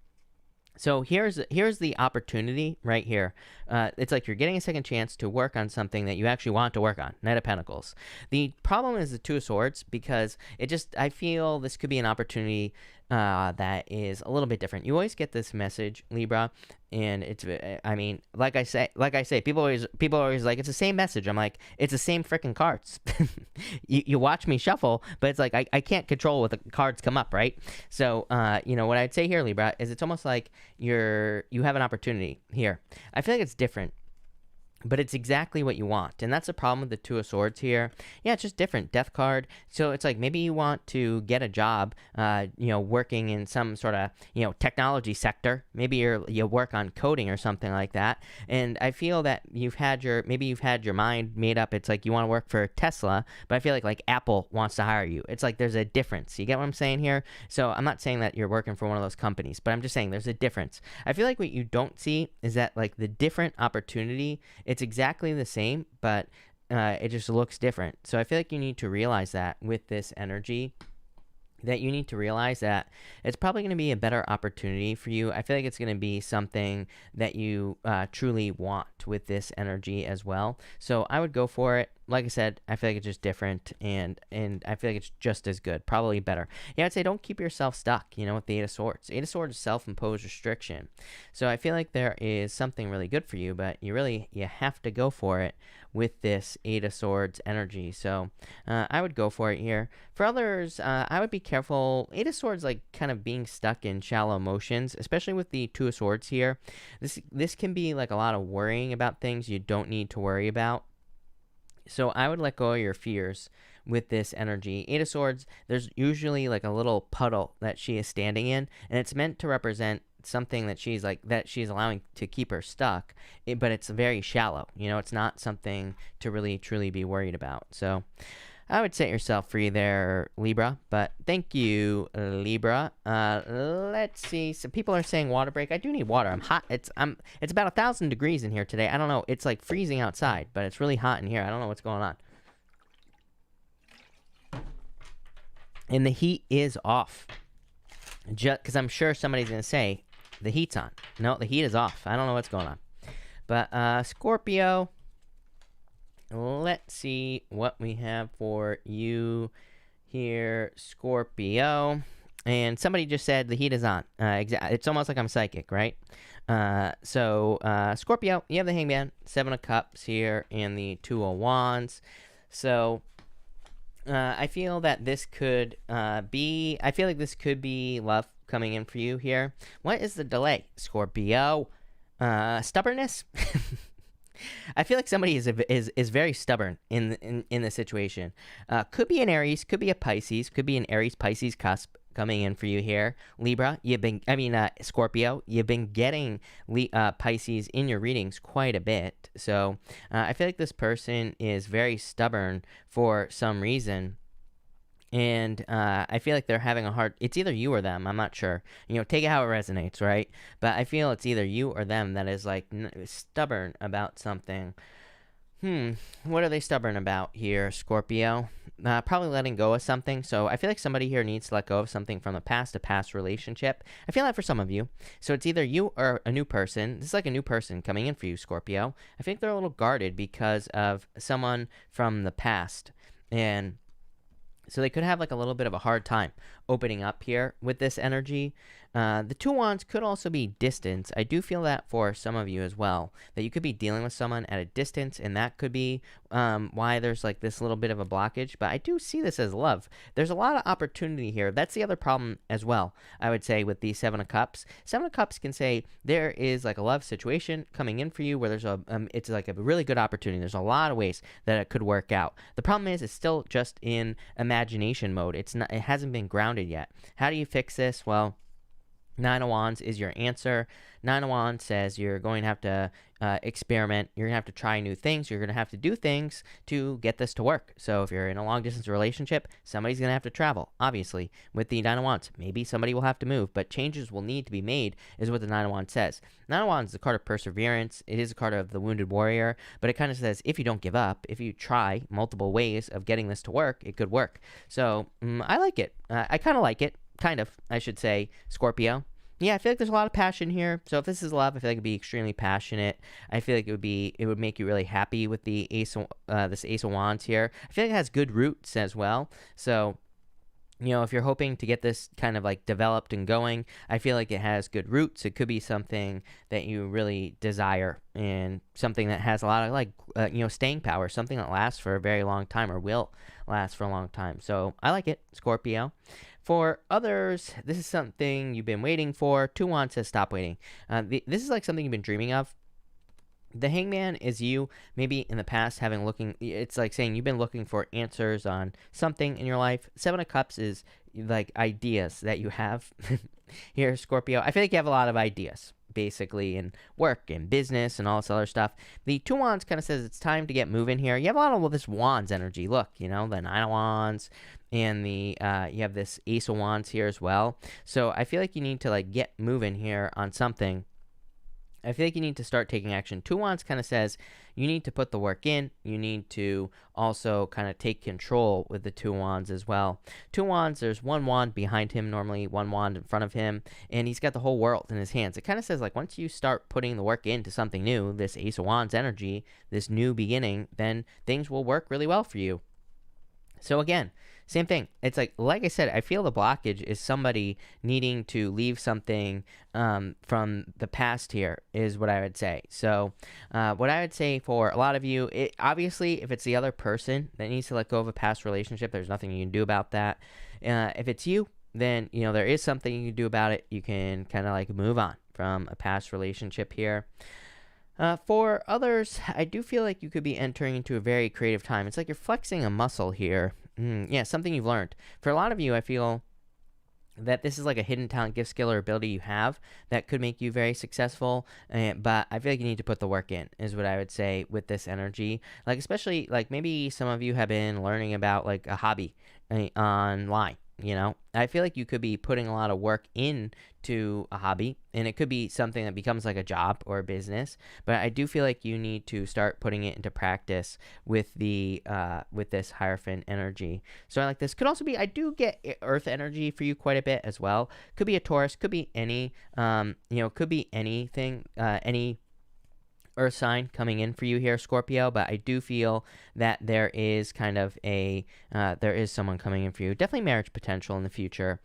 So here's the opportunity right here. It's like you're getting a second chance to work on something that you actually want to work on. Knight of Pentacles. The problem is the Two of Swords, because I feel this could be an opportunity that is a little bit different. You always get this message, Libra, and it's, I mean, like I say, people are always like, it's the same message. I'm like, it's the same freaking cards. you watch me shuffle, but it's like I can't control what the cards come up, right? So what I'd say here, Libra, is it's almost like you have an opportunity here. I feel like it's different, but it's exactly what you want. And that's the problem with the Two of Swords here. Yeah, it's just different. Death card. So it's like maybe you want to get a job, working in some sort of, technology sector. Maybe you work on coding or something like that. And I feel that you've had your mind made up. It's like you want to work for Tesla, but I feel like Apple wants to hire you. It's like there's a difference. You get what I'm saying here? So I'm not saying that you're working for one of those companies, but I'm just saying there's a difference. I feel like what you don't see is that like the different opportunity, it's exactly the same, but it just looks different. So I feel like you need to realize that with this energy, that you need to realize that it's probably going to be a better opportunity for you. I feel like it's going to be something that you truly want with this energy as well. So I would go for it. Like I said, I feel like it's just different, and I feel like it's just as good, probably better. Yeah, I'd say don't keep yourself stuck, with the Eight of Swords. Eight of Swords is self-imposed restriction. So I feel like there is something really good for you, but you have to go for it with this Eight of Swords energy. So I would go for it here. For others, I would be careful. Eight of Swords, like kind of being stuck in shallow emotions, especially with the Two of Swords here. This can be like a lot of worrying about things you don't need to worry about. So I would let go of your fears with this energy. Eight of Swords, there's usually like a little puddle that she is standing in, and it's meant to represent something that she's allowing to keep her stuck, but it's very shallow. It's not something to really truly be worried about. So I would set yourself free there, Libra. But thank you, Libra. Let's see. So people are saying water break. I do need water. I'm hot. It's about 1,000 degrees in here today. I don't know. It's like freezing outside, but it's really hot in here. I don't know what's going on. And the heat is off. Just because I'm sure somebody's gonna say the heat's on. No, the heat is off. I don't know what's going on. But Scorpio. Let's see what we have for you here, Scorpio. And somebody just said the heat is on. It's almost like I'm psychic, right? Scorpio, you have the Hangman, 7 of Cups here, and the 2 of Wands. So I feel that this could be, I feel like this could be love coming in for you here. What is the delay, Scorpio? Stubbornness? I feel like somebody is very stubborn in this situation. Could be an Aries, could be a Pisces, could be an Aries Pisces cusp coming in for you here. Libra, Scorpio, you've been getting Pisces in your readings quite a bit. So I feel like this person is very stubborn for some reason. And I feel like they're having a hard, it's either you or them, I'm not sure, take it how it resonates, right? But I feel it's either you or them that is like stubborn about something. What are they stubborn about here, Scorpio? Probably letting go of something. So I feel like somebody here needs to let go of something from the past, a past relationship. I feel that for some of you. So it's either you or a new person. This is like a new person coming in for you, Scorpio. I think they're a little guarded because of someone from the past. And so they could have like a little bit of a hard time opening up here with this energy. The 2 Wands could also be distance. I do feel that for some of you as well, that you could be dealing with someone at a distance, and that could be why there's like this little bit of a blockage. But I do see this as love. There's a lot of opportunity here. That's the other problem as well, I would say, with the 7 of Cups. 7 of Cups can say there is like a love situation coming in for you where there's it's like a really good opportunity. There's a lot of ways that it could work out. The problem is it's still just in imagination mode. It hasn't been grounded yet. How do you fix this? Well, 9 of Wands is your answer. 9 of Wands says you're going to have to experiment. You're going to have to try new things. You're going to have to do things to get this to work. So if you're in a long-distance relationship, somebody's going to have to travel, obviously, with the 9 of Wands. Maybe somebody will have to move, but changes will need to be made is what the 9 of Wands says. 9 of Wands is a card of perseverance. It is a card of the wounded warrior, but it kind of says if you don't give up, if you try multiple ways of getting this to work, it could work. So I like it. I kind of like it. Kind of, I should say, Scorpio. Yeah, I feel like there's a lot of passion here. So if this is love, I feel like it'd be extremely passionate. I feel like it would make you really happy with the this Ace of Wands here. I feel like it has good roots as well. So if you're hoping to get this kind of like developed and going, I feel like it has good roots. It could be something that you really desire and something that has a lot of like, staying power, something that lasts for a very long time or will last for a long time. So I like it, Scorpio. For others, this is something you've been waiting for. 2 Wands says stop waiting. This is like something you've been dreaming of. The Hangman is you maybe in the past it's like saying you've been looking for answers on something in your life. 7 of Cups is like ideas that you have here, Scorpio. I feel like you have a lot of ideas basically in work and business and all this other stuff. The 2 Wands kind of says it's time to get moving here. You have a lot of this Wands energy. Look, the 9 of Wands and you have this Ace of Wands here as well. So I feel like you need to like get moving here on something. I feel like you need to start taking action. 2 Wands kind of says you need to put the work in. You need to also kind of take control with the 2 Wands as well. 2 Wands, there's 1 wand behind him, normally 1 wand in front of him, and he's got the whole world in his hands. It kind of says like once you start putting the work into something new, this Ace of Wands energy, this new beginning, then things will work really well for you. So again, same thing. It's like I said, I feel the blockage is somebody needing to leave something from the past here is what I would say. So what I would say for a lot of you, obviously, if it's the other person that needs to let go of a past relationship, there's nothing you can do about that. If it's you, then, there is something you can do about it. You can kind of like move on from a past relationship here. For others, I do feel like you could be entering into a very creative time. It's like you're flexing a muscle here. Yeah, something you've learned. For a lot of you, I feel that this is like a hidden talent, gift, skill, or ability you have that could make you very successful. But I feel like you need to put the work in, is what I would say with this energy. Like, especially, like maybe some of you have been learning about like a hobby online. I feel like you could be putting a lot of work into a hobby, and it could be something that becomes like a job or a business. But I do feel like you need to start putting it into practice with with this Hierophant energy. So I like this. Could also be, I do get Earth energy for you quite a bit as well. Could be a Taurus. Could be any, could be anything, any Earth sign coming in for you here, Scorpio, but I do feel that there is kind of there is someone coming in for you. Definitely marriage potential in the future.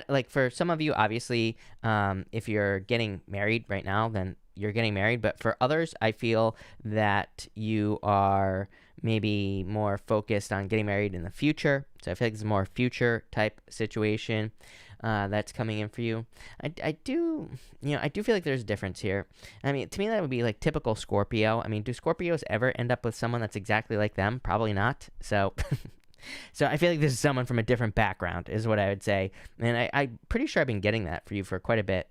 Like for some of you, obviously, if you're getting married right now, then you're getting married. But for others, I feel that you are maybe more focused on getting married in the future. So I feel like it's a more future type situation that's coming in for you. I do feel like there's a difference here. I mean, to me, that would be like typical Scorpio. I mean, do Scorpios ever end up with someone that's exactly like them? Probably not. So, so I feel like this is someone from a different background, is what I would say. And I'm pretty sure I've been getting that for you for quite a bit.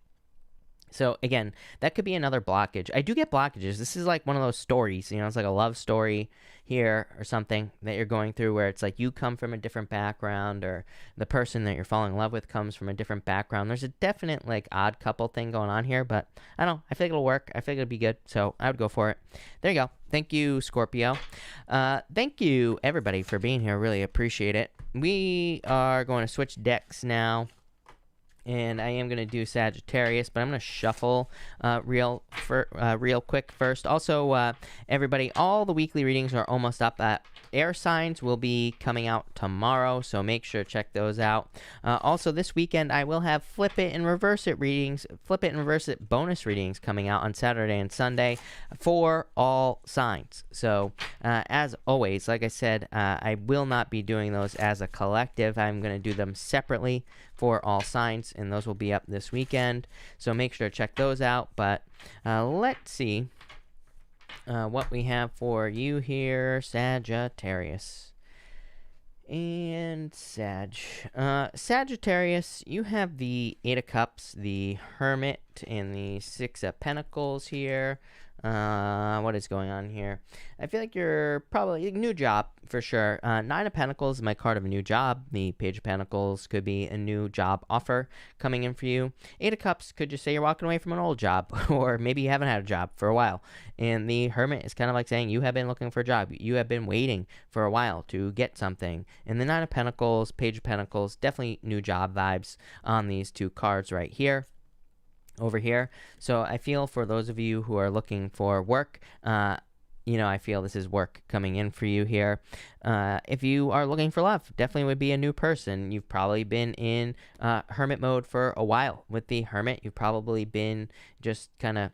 So again, that could be another blockage. I do get blockages. This is like one of those stories, it's like a love story here or something that you're going through where it's like you come from a different background or the person that you're falling in love with comes from a different background. There's a definite like odd couple thing going on here, but I don't know. I feel like it'll work. I feel like it'll be good. So I would go for it. There you go. Thank you, Scorpio. Thank you, everybody, for being here. Really appreciate it. We are going to switch decks now. And I am going to do Sagittarius, but I'm going to shuffle real quick first. Also, everybody, all the weekly readings are almost up. Air signs will be coming out tomorrow, so make sure to check those out. Also, this weekend, I will have Flip It and Reverse It readings, Flip It and Reverse It bonus readings coming out on Saturday and Sunday for all signs. So, as always, like I said, I will not be doing those as a collective. I'm going to do them separately for all signs, and those will be up this weekend, so make sure to check those out. But let's see what we have for you here, Sagittarius and Sagittarius. You have the Eight of Cups, the Hermit, and the Six of Pentacles here. What is going on here? I feel like you're probably new job for sure. Nine of Pentacles is my card of a new job. The Page of Pentacles could be a new job offer coming in for you. Eight of Cups could just say you're walking away from an old job, or maybe you haven't had a job for a while. And the Hermit is kind of like saying you have been looking for a job. You have been waiting for a while to get something. And the Nine of Pentacles, Page of Pentacles, definitely new job vibes on these two cards right here. Over here. So I feel for those of you who are looking for work, I feel this is work coming in for you here. If you are looking for love, definitely would be a new person. You've probably been in hermit mode for a while. With the Hermit, you've probably been just kind of,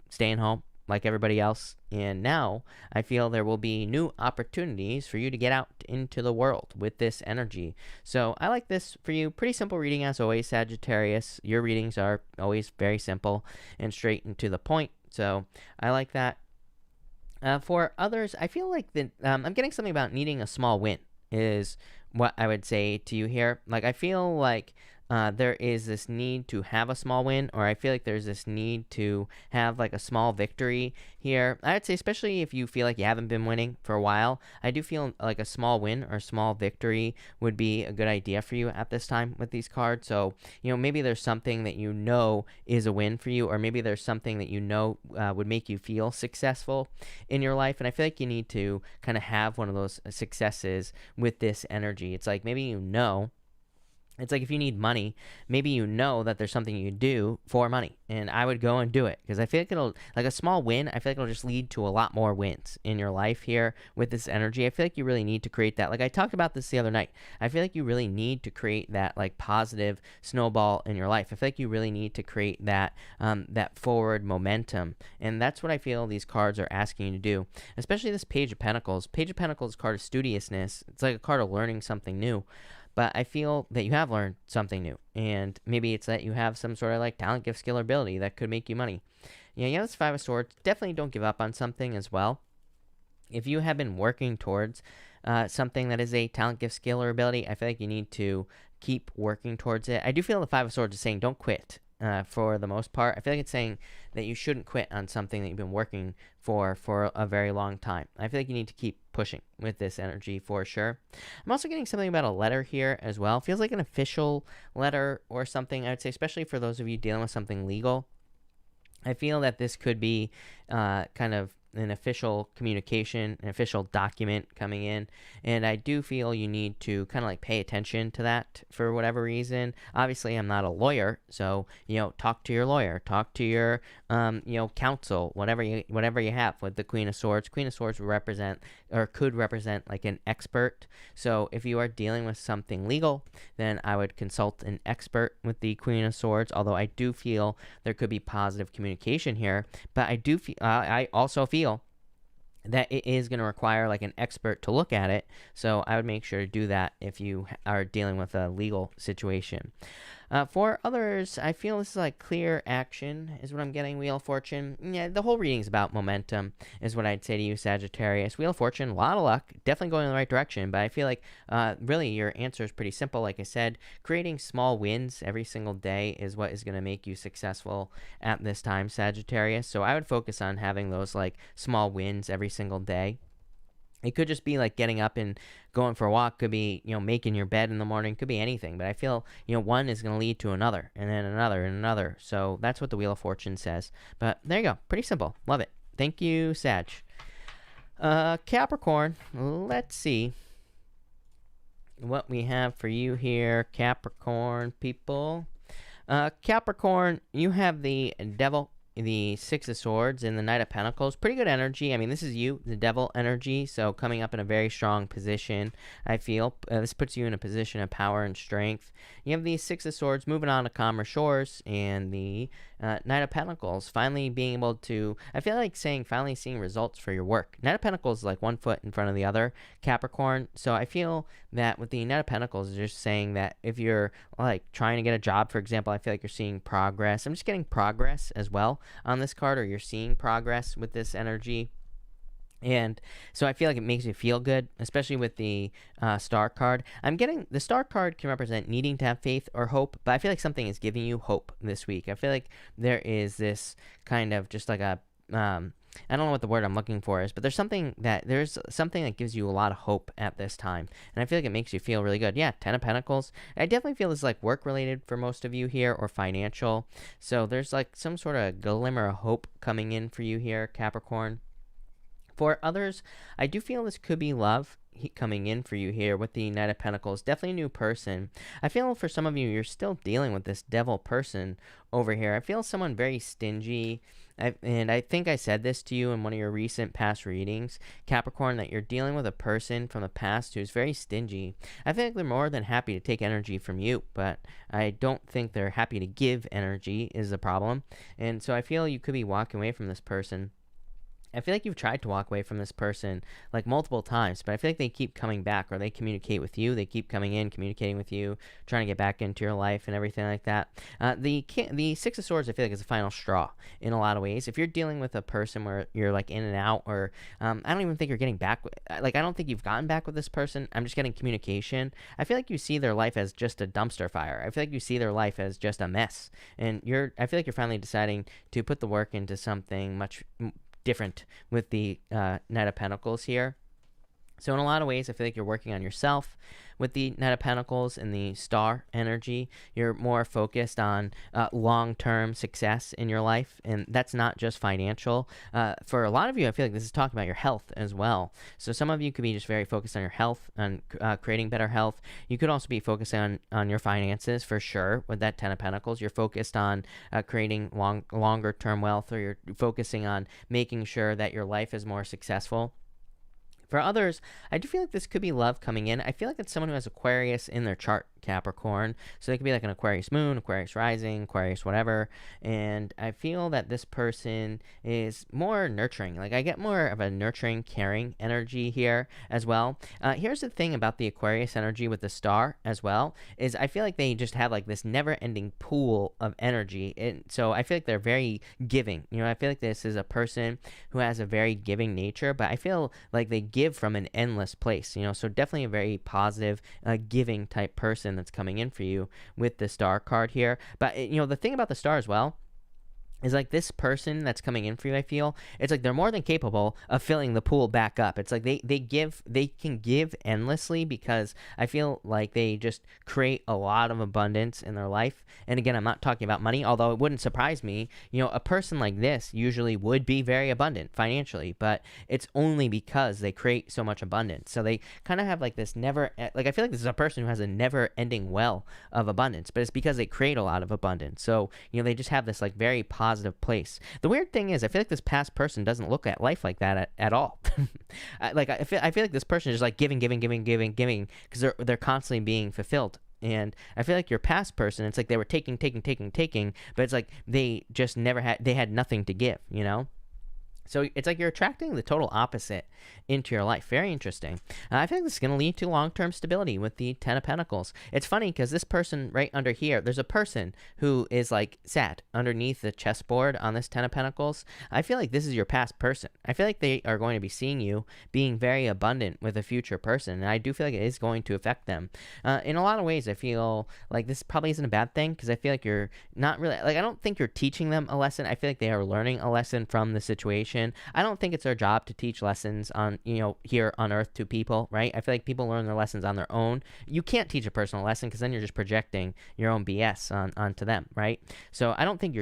staying home like everybody else. And now I feel there will be new opportunities for you to get out into the world with this energy. So I like this for you. Pretty simple reading as always, Sagittarius. Your readings are always very simple and straight and to the point. So I like that. For others, I feel like that I'm getting something about needing a small win is what I would say to you here. Like I feel like there is this need to have a small win, or I feel like there's this need to have like a small victory here. I would say especially if you feel like you haven't been winning for a while, I do feel like a small win or a small victory would be a good idea for you at this time with these cards. So, maybe there's something that is a win for you, or maybe there's something that would make you feel successful in your life. And I feel like you need to kind of have one of those successes with this energy. It's like maybe it's like if you need money, maybe that there's something you do for money, and I would go and do it because I feel like it'll, like a small win, I feel like it'll just lead to a lot more wins in your life here with this energy. I feel like you really need to create that. Like I talked about this the other night. I feel like you really need to create that like positive snowball in your life. I feel like you really need to create that that forward momentum, and that's what I feel these cards are asking you to do. Especially this Page of Pentacles. Page of Pentacles card of studiousness. It's like a card of learning something new. But I feel that you have learned something new, and maybe it's that you have some sort of like talent, gift, skill, or ability that could make you money. This Five of Swords, definitely don't give up on something as well. If you have been working towards something that is a talent, gift, skill, or ability, I feel like you need to keep working towards it. I do feel the Five of Swords is saying don't quit. For the most part, I feel like it's saying that you shouldn't quit on something that you've been working for a very long time. I feel like you need to keep pushing with this energy for sure. I'm also getting something about a letter here as well. Feels like an official letter or something, I would say, especially for those of you dealing with something legal. I feel that this could be kind of an official communication, an official document coming in, and I do feel you need to kind of like pay attention to that for whatever reason. Obviously, I'm not a lawyer, so talk to your lawyer, talk to your counsel, whatever you have with the Queen of Swords. Queen of Swords represent or could represent like an expert. So if you are dealing with something legal, then I would consult an expert with the Queen of Swords. Although I do feel there could be positive communication here, but I also feel that it is going to require like an expert to look at it. So I would make sure to do that if you are dealing with a legal situation. For others, I feel this is like clear action is what I'm getting. Wheel of Fortune. Yeah, the whole reading is about momentum is what I'd say to you, Sagittarius. Wheel of Fortune, a lot of luck. Definitely going in the right direction. But I feel like really your answer is pretty simple. Like I said, creating small wins every single day is what is going to make you successful at this time, Sagittarius. So I would focus on having those like small wins every single day. It could just be like getting up and going for a walk. Could be, making your bed in the morning. Could be anything. But I feel, one is going to lead to another and then another and another. So that's what the Wheel of Fortune says. But there you go. Pretty simple. Love it. Thank you, Sag. Capricorn. Let's see what we have for you here, Capricorn people. Capricorn, you have the Devil, the Six of Swords, and the Knight of Pentacles. Pretty good energy. I mean, this is you, the Devil energy, so coming up in a very strong position, I feel. This puts you in a position of power and strength. You have the Six of Swords moving on to calmer shores, and the Knight of Pentacles finally being able to, I feel like saying finally seeing results for your work. Knight of Pentacles is like one foot in front of the other, Capricorn. So I feel that with the Knight of Pentacles, it's just saying that if you're like trying to get a job, for example, I feel like you're seeing progress. I'm just getting progress as well on this card, or you're seeing progress with this energy. And so I feel like it makes you feel good, especially with the Star card. I'm getting the Star card can represent needing to have faith or hope, but I feel like something is giving you hope this week. I feel like there is this kind of just like a I don't know what the word I'm looking for is, but there's something that gives you a lot of hope at this time. And I feel like it makes you feel really good. Yeah, Ten of Pentacles. I definitely feel it's like work related for most of you here, or financial. So there's like some sort of glimmer of hope coming in for you here, Capricorn. For others, I do feel this could be love coming in for you here with the Knight of Pentacles. Definitely a new person. I feel for some of you, you're still dealing with this devil person over here. I feel someone very stingy. And I think I said this to you in one of your recent past readings, Capricorn, that you're dealing with a person from the past who's very stingy. I feel like they're more than happy to take energy from you, but I don't think they're happy to give energy is the problem. And so I feel you could be walking away from this person. I feel like you've tried to walk away from this person like multiple times, but I feel like they keep coming back, or they communicate with you. They keep coming in, communicating with you, trying to get back into your life and everything like that. The Six of Swords, I feel like, is the final straw in a lot of ways. If you're dealing with a person where you're like in and out, or I don't even think you're getting back. I don't think you've gotten back with this person. I'm just getting communication. I feel like you see their life as just a dumpster fire. I feel like you see their life as just a mess, and I feel like you're finally deciding to put the work into something much different with the Knight of Pentacles here. So in a lot of ways, I feel like you're working on yourself with the Knight of Pentacles and the Star energy. You're more focused on long-term success in your life, and that's not just financial. For a lot of you, I feel like this is talking about your health as well. So some of you could be just very focused on your health, on creating better health. You could also be focused on your finances for sure with that Ten of Pentacles. You're focused on creating longer-term wealth, or you're focusing on making sure that your life is more successful. For others, I do feel like this could be love coming in. I feel like it's someone who has Aquarius in their chart, Capricorn. So they could be like an Aquarius moon, Aquarius rising, Aquarius whatever. And I feel that this person is more nurturing. Like I get more of a nurturing, caring energy here as well. Here's the thing about the Aquarius energy with the Star as well, is I feel like they just have like this never-ending pool of energy. And so I feel like they're very giving. I feel like this is a person who has a very giving nature, but I feel like they give from an endless place. So definitely a very positive, giving type person that's coming in for you with the Star card here. But the thing about the Star as well is like this person that's coming in for you. I feel it's like they're more than capable of filling the pool back up. It's like they can give endlessly, because I feel like they just create a lot of abundance in their life. And again, I'm not talking about money, although it wouldn't surprise me. A person like this usually would be very abundant financially, but it's only because they create so much abundance. So they kind of have like this I feel like this is a person who has a never ending well of abundance, but it's because they create a lot of abundance. So they just have this like very positive place. The weird thing is, I feel like this past person doesn't look at life like that at all. I feel like this person is just like giving, because they're constantly being fulfilled. And I feel like your past person, it's like they were taking, but it's like they just they had nothing to give. So it's like you're attracting the total opposite into your life. Very interesting. I feel like this is going to lead to long-term stability with the Ten of Pentacles. It's funny because this person right under here, there's a person who is like sat underneath the chessboard on this Ten of Pentacles. I feel like this is your past person. I feel like they are going to be seeing you being very abundant with a future person. And I do feel like it is going to affect them. In a lot of ways, I feel like this probably isn't a bad thing, because I feel like you're not really, I don't think you're teaching them a lesson. I feel like they are learning a lesson from the situation. I don't think it's their job to teach lessons on, here on Earth to people, right? I feel like people learn their lessons on their own. You can't teach a personal lesson, because then you're just projecting your own BS onto them, right? So I don't think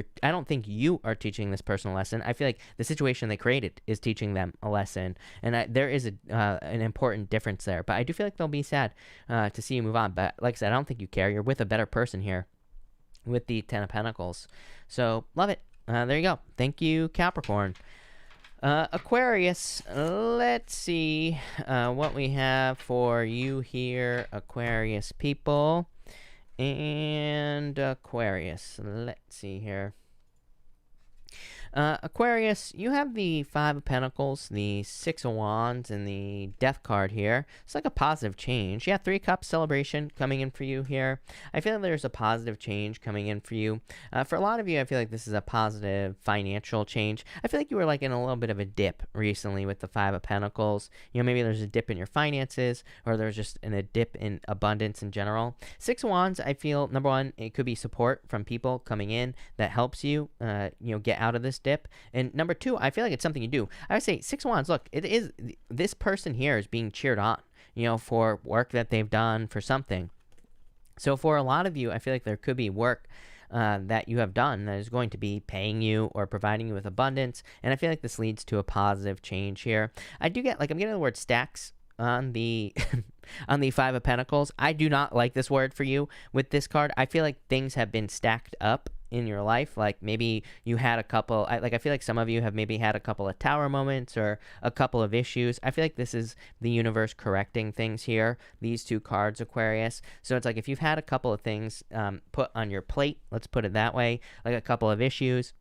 you are teaching this person a lesson. I feel like the situation they created is teaching them a lesson, and there is an important difference there. But I do feel like they'll be sad to see you move on. But like I said, I don't think you care. You're with a better person here with the Ten of Pentacles. So love it. There you go. Thank you, Capricorn. Aquarius, let's see what we have for you here, Aquarius people. And Aquarius, let's see here. Aquarius, you have the Five of Pentacles, the Six of Wands, and the Death card here. It's like a positive change. Yeah, Three Cups celebration coming in for you here. I feel like there's a positive change coming in for you. For a lot of you, I feel like this is a positive financial change. I feel like you were like in a little bit of a dip recently with the Five of Pentacles. Maybe there's a dip in your finances, or there's just a dip in abundance in general. Six of Wands, I feel, number one, it could be support from people coming in that helps you, get out of this dip. And number two, I feel like it's something you do. I would say Six of Wands, look, it is, this person here is being cheered on, for work that they've done, for something. So for a lot of you, I feel like there could be work that you have done that is going to be paying you or providing you with abundance. And I feel like this leads to a positive change here. I do get, I'm getting the word stacks on the on the Five of Pentacles. I do not like this word for you with this card. I feel like things have been stacked up in your life. Like maybe you had a couple, I feel like some of you have maybe had a couple of tower moments or a couple of issues. I feel like this is the universe correcting things here, these two cards, Aquarius. So it's like if you've had a couple of things put on your plate, let's put it that way, like a couple of issues.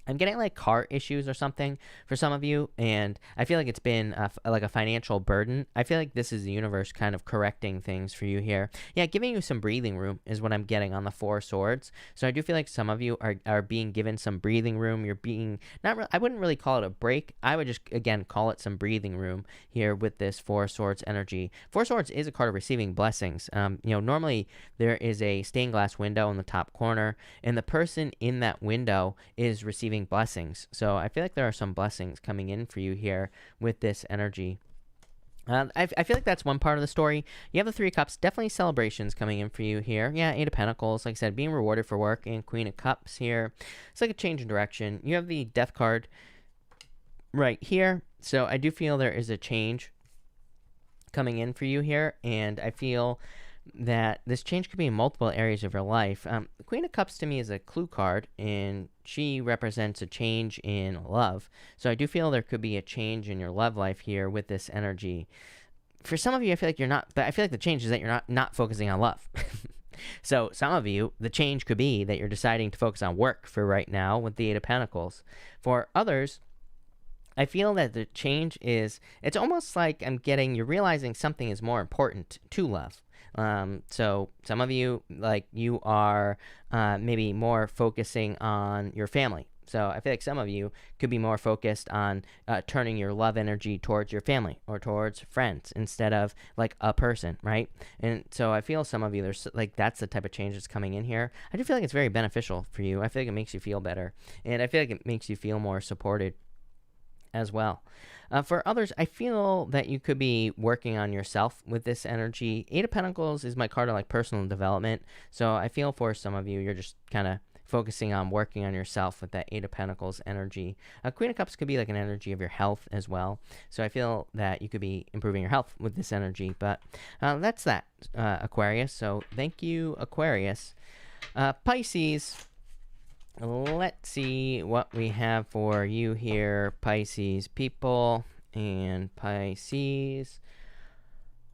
I'm getting like car issues or something for some of you, and I feel like it's been like a financial burden. I feel like this is the universe kind of correcting things for you here. Yeah, giving you some breathing room is what I'm getting on the Four of Swords. So I do feel like some of you are being given some breathing room. You're being, I wouldn't really call it a break. I would just, again, call it some breathing room here with this Four of Swords energy. Four of Swords is a card of receiving blessings. Normally there is a stained glass window in the top corner, and the person in that window is receiving blessings. So I feel like there are some blessings coming in for you here with this energy. I feel like that's one part of the story. You have the Three of Cups, definitely celebrations coming in for you here. Yeah, Eight of Pentacles, like I said, being rewarded for work, and Queen of Cups here. It's like a change in direction. You have the Death card right here. So I do feel there is a change coming in for you here, and I feel that this change could be in multiple areas of your life. The Queen of Cups to me is a clue card, and she represents a change in love. So I do feel there could be a change in your love life here with this energy. For some of you, I feel like you're not, but I feel like the change is that you're not focusing on love. So some of you, the change could be that you're deciding to focus on work for right now with the Eight of Pentacles. For others, I feel that the change is, it's almost like you're realizing something is more important to love. So some of you, like, you are maybe more focusing on your family So I feel like some of you could be more focused on turning your love energy towards your family or towards friends instead of like a person, right? And so I feel some of you, there's like that's the type of change that's coming in here. I do feel like it's very beneficial for you. I feel like it makes you feel better, and I feel like it makes you feel more supported as well. For others, I feel that you could be working on yourself with this energy. Eight of Pentacles is my card of like personal development. So I feel for some of you, you're just kind of focusing on working on yourself with that Eight of Pentacles energy. Queen of Cups could be like an energy of your health as well. So I feel that you could be improving your health with this energy. But that's that, Aquarius. So thank you, Aquarius. Pisces. Let's see what we have for you here, Pisces people and Pisces.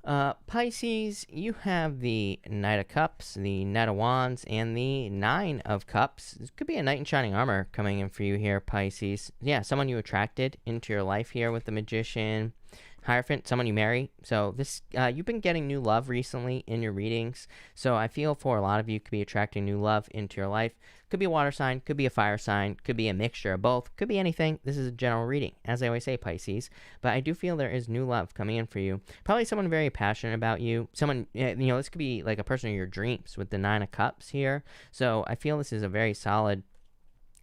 Pisces, you have the Knight of Cups, the Knight of Wands, and the Nine of Cups. This could be a knight in shining armor coming in for you here, Pisces. Yeah, someone you attracted into your life here with the Magician. Hierophant, someone you marry. So this, you've been getting new love recently in your readings. So I feel for a lot of you could be attracting new love into your life. Could be a water sign, could be a fire sign, could be a mixture of both, could be anything. This is a general reading, as I always say, Pisces. But I do feel there is new love coming in for you. Probably someone very passionate about you. Someone, this could be like a person of your dreams with the Nine of Cups here. So I feel this is a very solid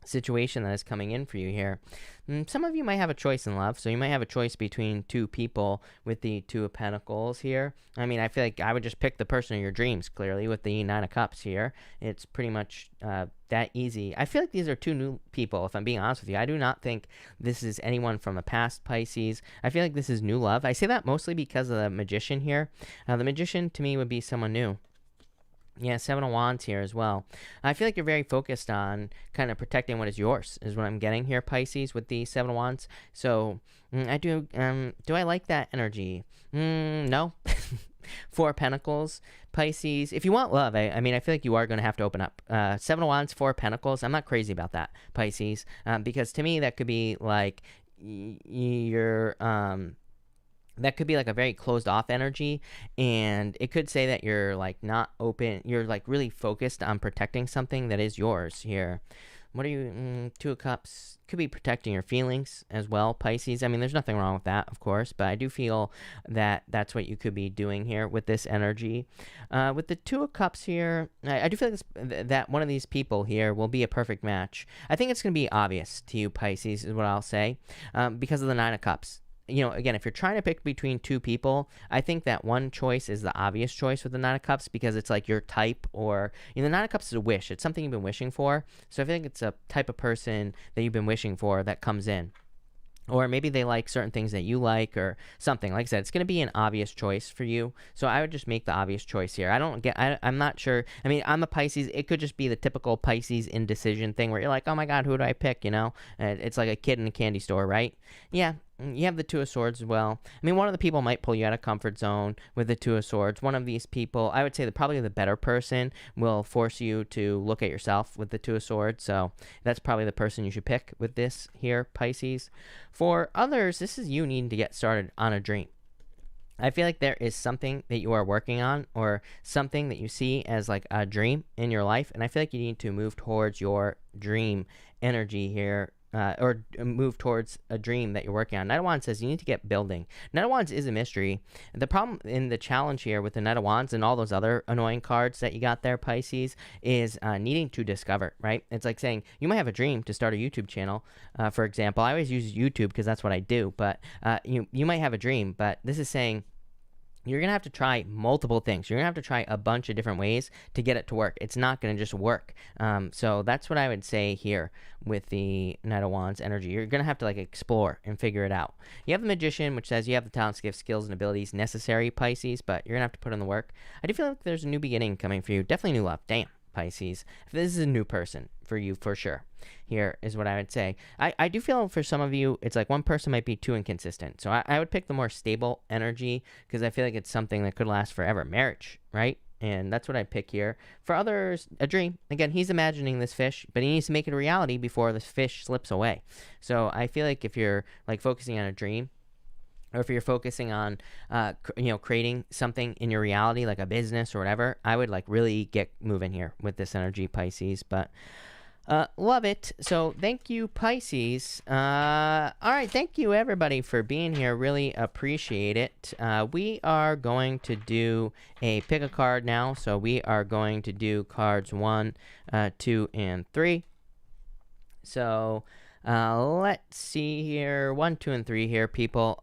situation that is coming in for you here. Some of you might have a choice in love, so you might have a choice between two people with the Two of Pentacles here. I mean, I feel like I would just pick the person of your dreams, clearly, with the Nine of Cups here. It's pretty much that easy. I feel like these are two new people, if I'm being honest with you. I do not think this is anyone from the past, Pisces. I feel like this is new love. I say that mostly because of the Magician here. The Magician, to me, would be someone new. Yeah, Seven of Wands here as well. I feel like you're very focused on kind of protecting what is yours, is what I'm getting here, Pisces, with the Seven of Wands. So, do I like that energy? No. Four of Pentacles, Pisces. If you want love, I mean, I feel like you are going to have to open up. Seven of Wands, Four of Pentacles. I'm not crazy about that, Pisces, because to me, that could be like you're that could be like a very closed off energy, and it could say that you're like not open, you're like really focused on protecting something that is yours here. What are you, Two of Cups, could be protecting your feelings as well, Pisces. I mean, there's nothing wrong with that, of course, but I do feel that that's what you could be doing here with this energy. With the Two of Cups here, I do feel like that one of these people here will be a perfect match. I think it's going to be obvious to you, Pisces, is what I'll say, because of the Nine of Cups. Again, if you're trying to pick between two people, I think that one choice is the obvious choice with the Nine of Cups because it's like your type, or the Nine of Cups is a wish. It's something you've been wishing for. So I think it's a type of person that you've been wishing for that comes in. Or maybe they like certain things that you like or something. Like I said, it's going to be an obvious choice for you. So I would just make the obvious choice here. I'm not sure. I mean, I'm a Pisces. It could just be the typical Pisces indecision thing where you're like, oh my God, who do I pick? It's like a kid in a candy store, right? Yeah. You have the Two of Swords as well. I mean, one of the people might pull you out of comfort zone with the Two of Swords. One of these people, I would say that probably the better person will force you to look at yourself with the Two of Swords. So that's probably the person you should pick with this here, Pisces. For others, this is you needing to get started on a dream. I feel like there is something that you are working on or something that you see as like a dream in your life. And I feel like you need to move towards your dream energy here. Or move towards a dream that you're working on. Knight of Wands says you need to get building. Knight of Wands is a mystery. The problem in the challenge here with the Knight of Wands and all those other annoying cards that you got there, Pisces, is needing to discover, right? It's like saying you might have a dream to start a YouTube channel, for example. I always use YouTube because that's what I do, but you might have a dream, but this is saying you're going to have to try multiple things. You're going to have to try a bunch of different ways to get it to work. It's not going to just work. So that's what I would say here with the Knight of Wands energy. You're going to have to like explore and figure it out. You have the Magician, which says you have the talents, gifts, skills, and abilities necessary, Pisces, but you're going to have to put in the work. I do feel like there's a new beginning coming for you. Definitely new love. Damn, Pisces. This is a new person for you for sure. Here is what I would say. I do feel for some of you, it's like one person might be too inconsistent. So I would pick the more stable energy because I feel like it's something that could last forever. Marriage, right? And that's what I pick here. For others, a dream. Again, he's imagining this fish, but he needs to make it a reality before this fish slips away. So I feel like if you're like focusing on a dream, or if you're focusing on, creating something in your reality, like a business or whatever, I would like really get moving here with this energy, Pisces. But Love it. So thank you, Pisces. All right, thank you everybody for being here. Really appreciate it. We are going to do a pick a card now. So we are going to do cards 1, 2, and 3. So let's see here. 1, 2, and 3 here, people.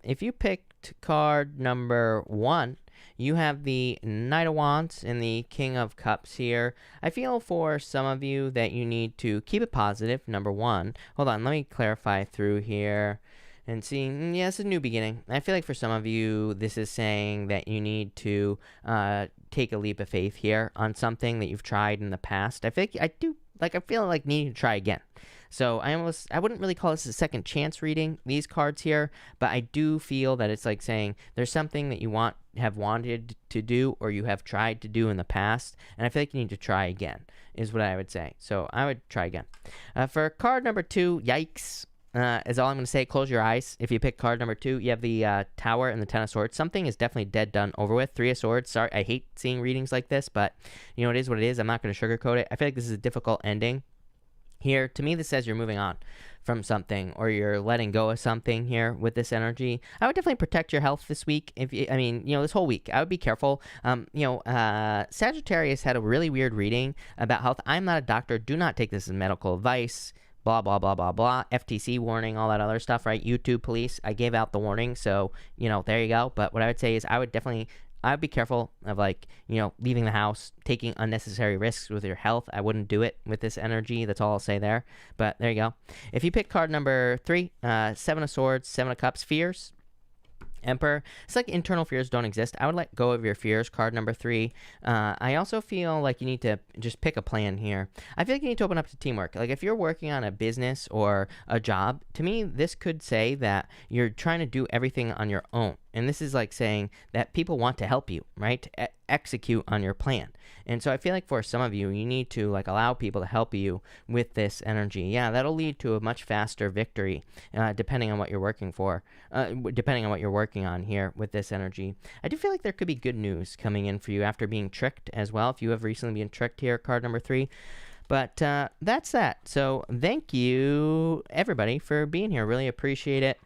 If you picked card number 1, you have the Knight of Wands and the King of Cups here. I feel for some of you that you need to keep it positive, number 1. Hold on, let me clarify through here and see. Yeah, it's a new beginning. I feel like for some of you, this is saying that you need to take a leap of faith here on something that you've tried in the past. I feel like needing to try again. So I wouldn't really call this a second chance reading, these cards here, but I do feel that it's like saying there's something that you have wanted to do or you have tried to do in the past, and I feel like you need to try again, is what I would say. So I would try again. For card number 2, yikes, is all I'm going to say. Close your eyes. If you pick card number 2, you have the Tower and the Ten of Swords. Something is definitely dead, done, over with. 3 of Swords. Sorry, I hate seeing readings like this, but you know, it is what it is. I'm not going to sugarcoat it. I feel like this is a difficult ending. Here, to me, this says you're moving on from something or you're letting go of something here with this energy. I would definitely protect your health this week. This whole week, I would be careful. Sagittarius had a really weird reading about health. I'm not a doctor. Do not take this as medical advice. Blah, blah, blah, blah, blah. FTC warning, all that other stuff, right? YouTube police. I gave out the warning. So, there you go. But what I would say is I would be careful of leaving the house, taking unnecessary risks with your health. I wouldn't do it with this energy. That's all I'll say there. But there you go. If you pick card number 3, 7 of Swords, 7 of Cups, fears. Emperor. It's like internal fears don't exist. I would let go of your fears, card number 3. I also feel like you need to just pick a plan here. I feel like you need to open up to teamwork. Like if you're working on a business or a job, to me, this could say that you're trying to do everything on your own. And this is like saying that people want to help you, right? Execute on your plan. And so I feel like for some of you, you need to allow people to help you with this energy. Yeah, that'll lead to a much faster victory, depending on what you're working on here with this energy. I do feel like there could be good news coming in for you after being tricked as well. If you have recently been tricked here, card number 3. But that's that. So thank you, everybody, for being here. Really appreciate it.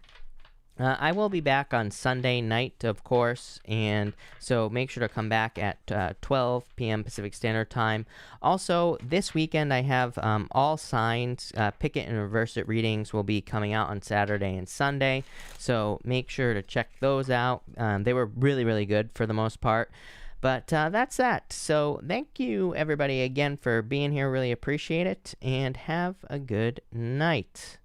I will be back on Sunday night, of course, and so make sure to come back at 12 p.m. Pacific Standard Time. Also, this weekend I have all signs, pick it and reverse it readings will be coming out on Saturday and Sunday, so make sure to check those out. They were really, really good for the most part. But that's that. So thank you, everybody, again for being here. Really appreciate it, and have a good night.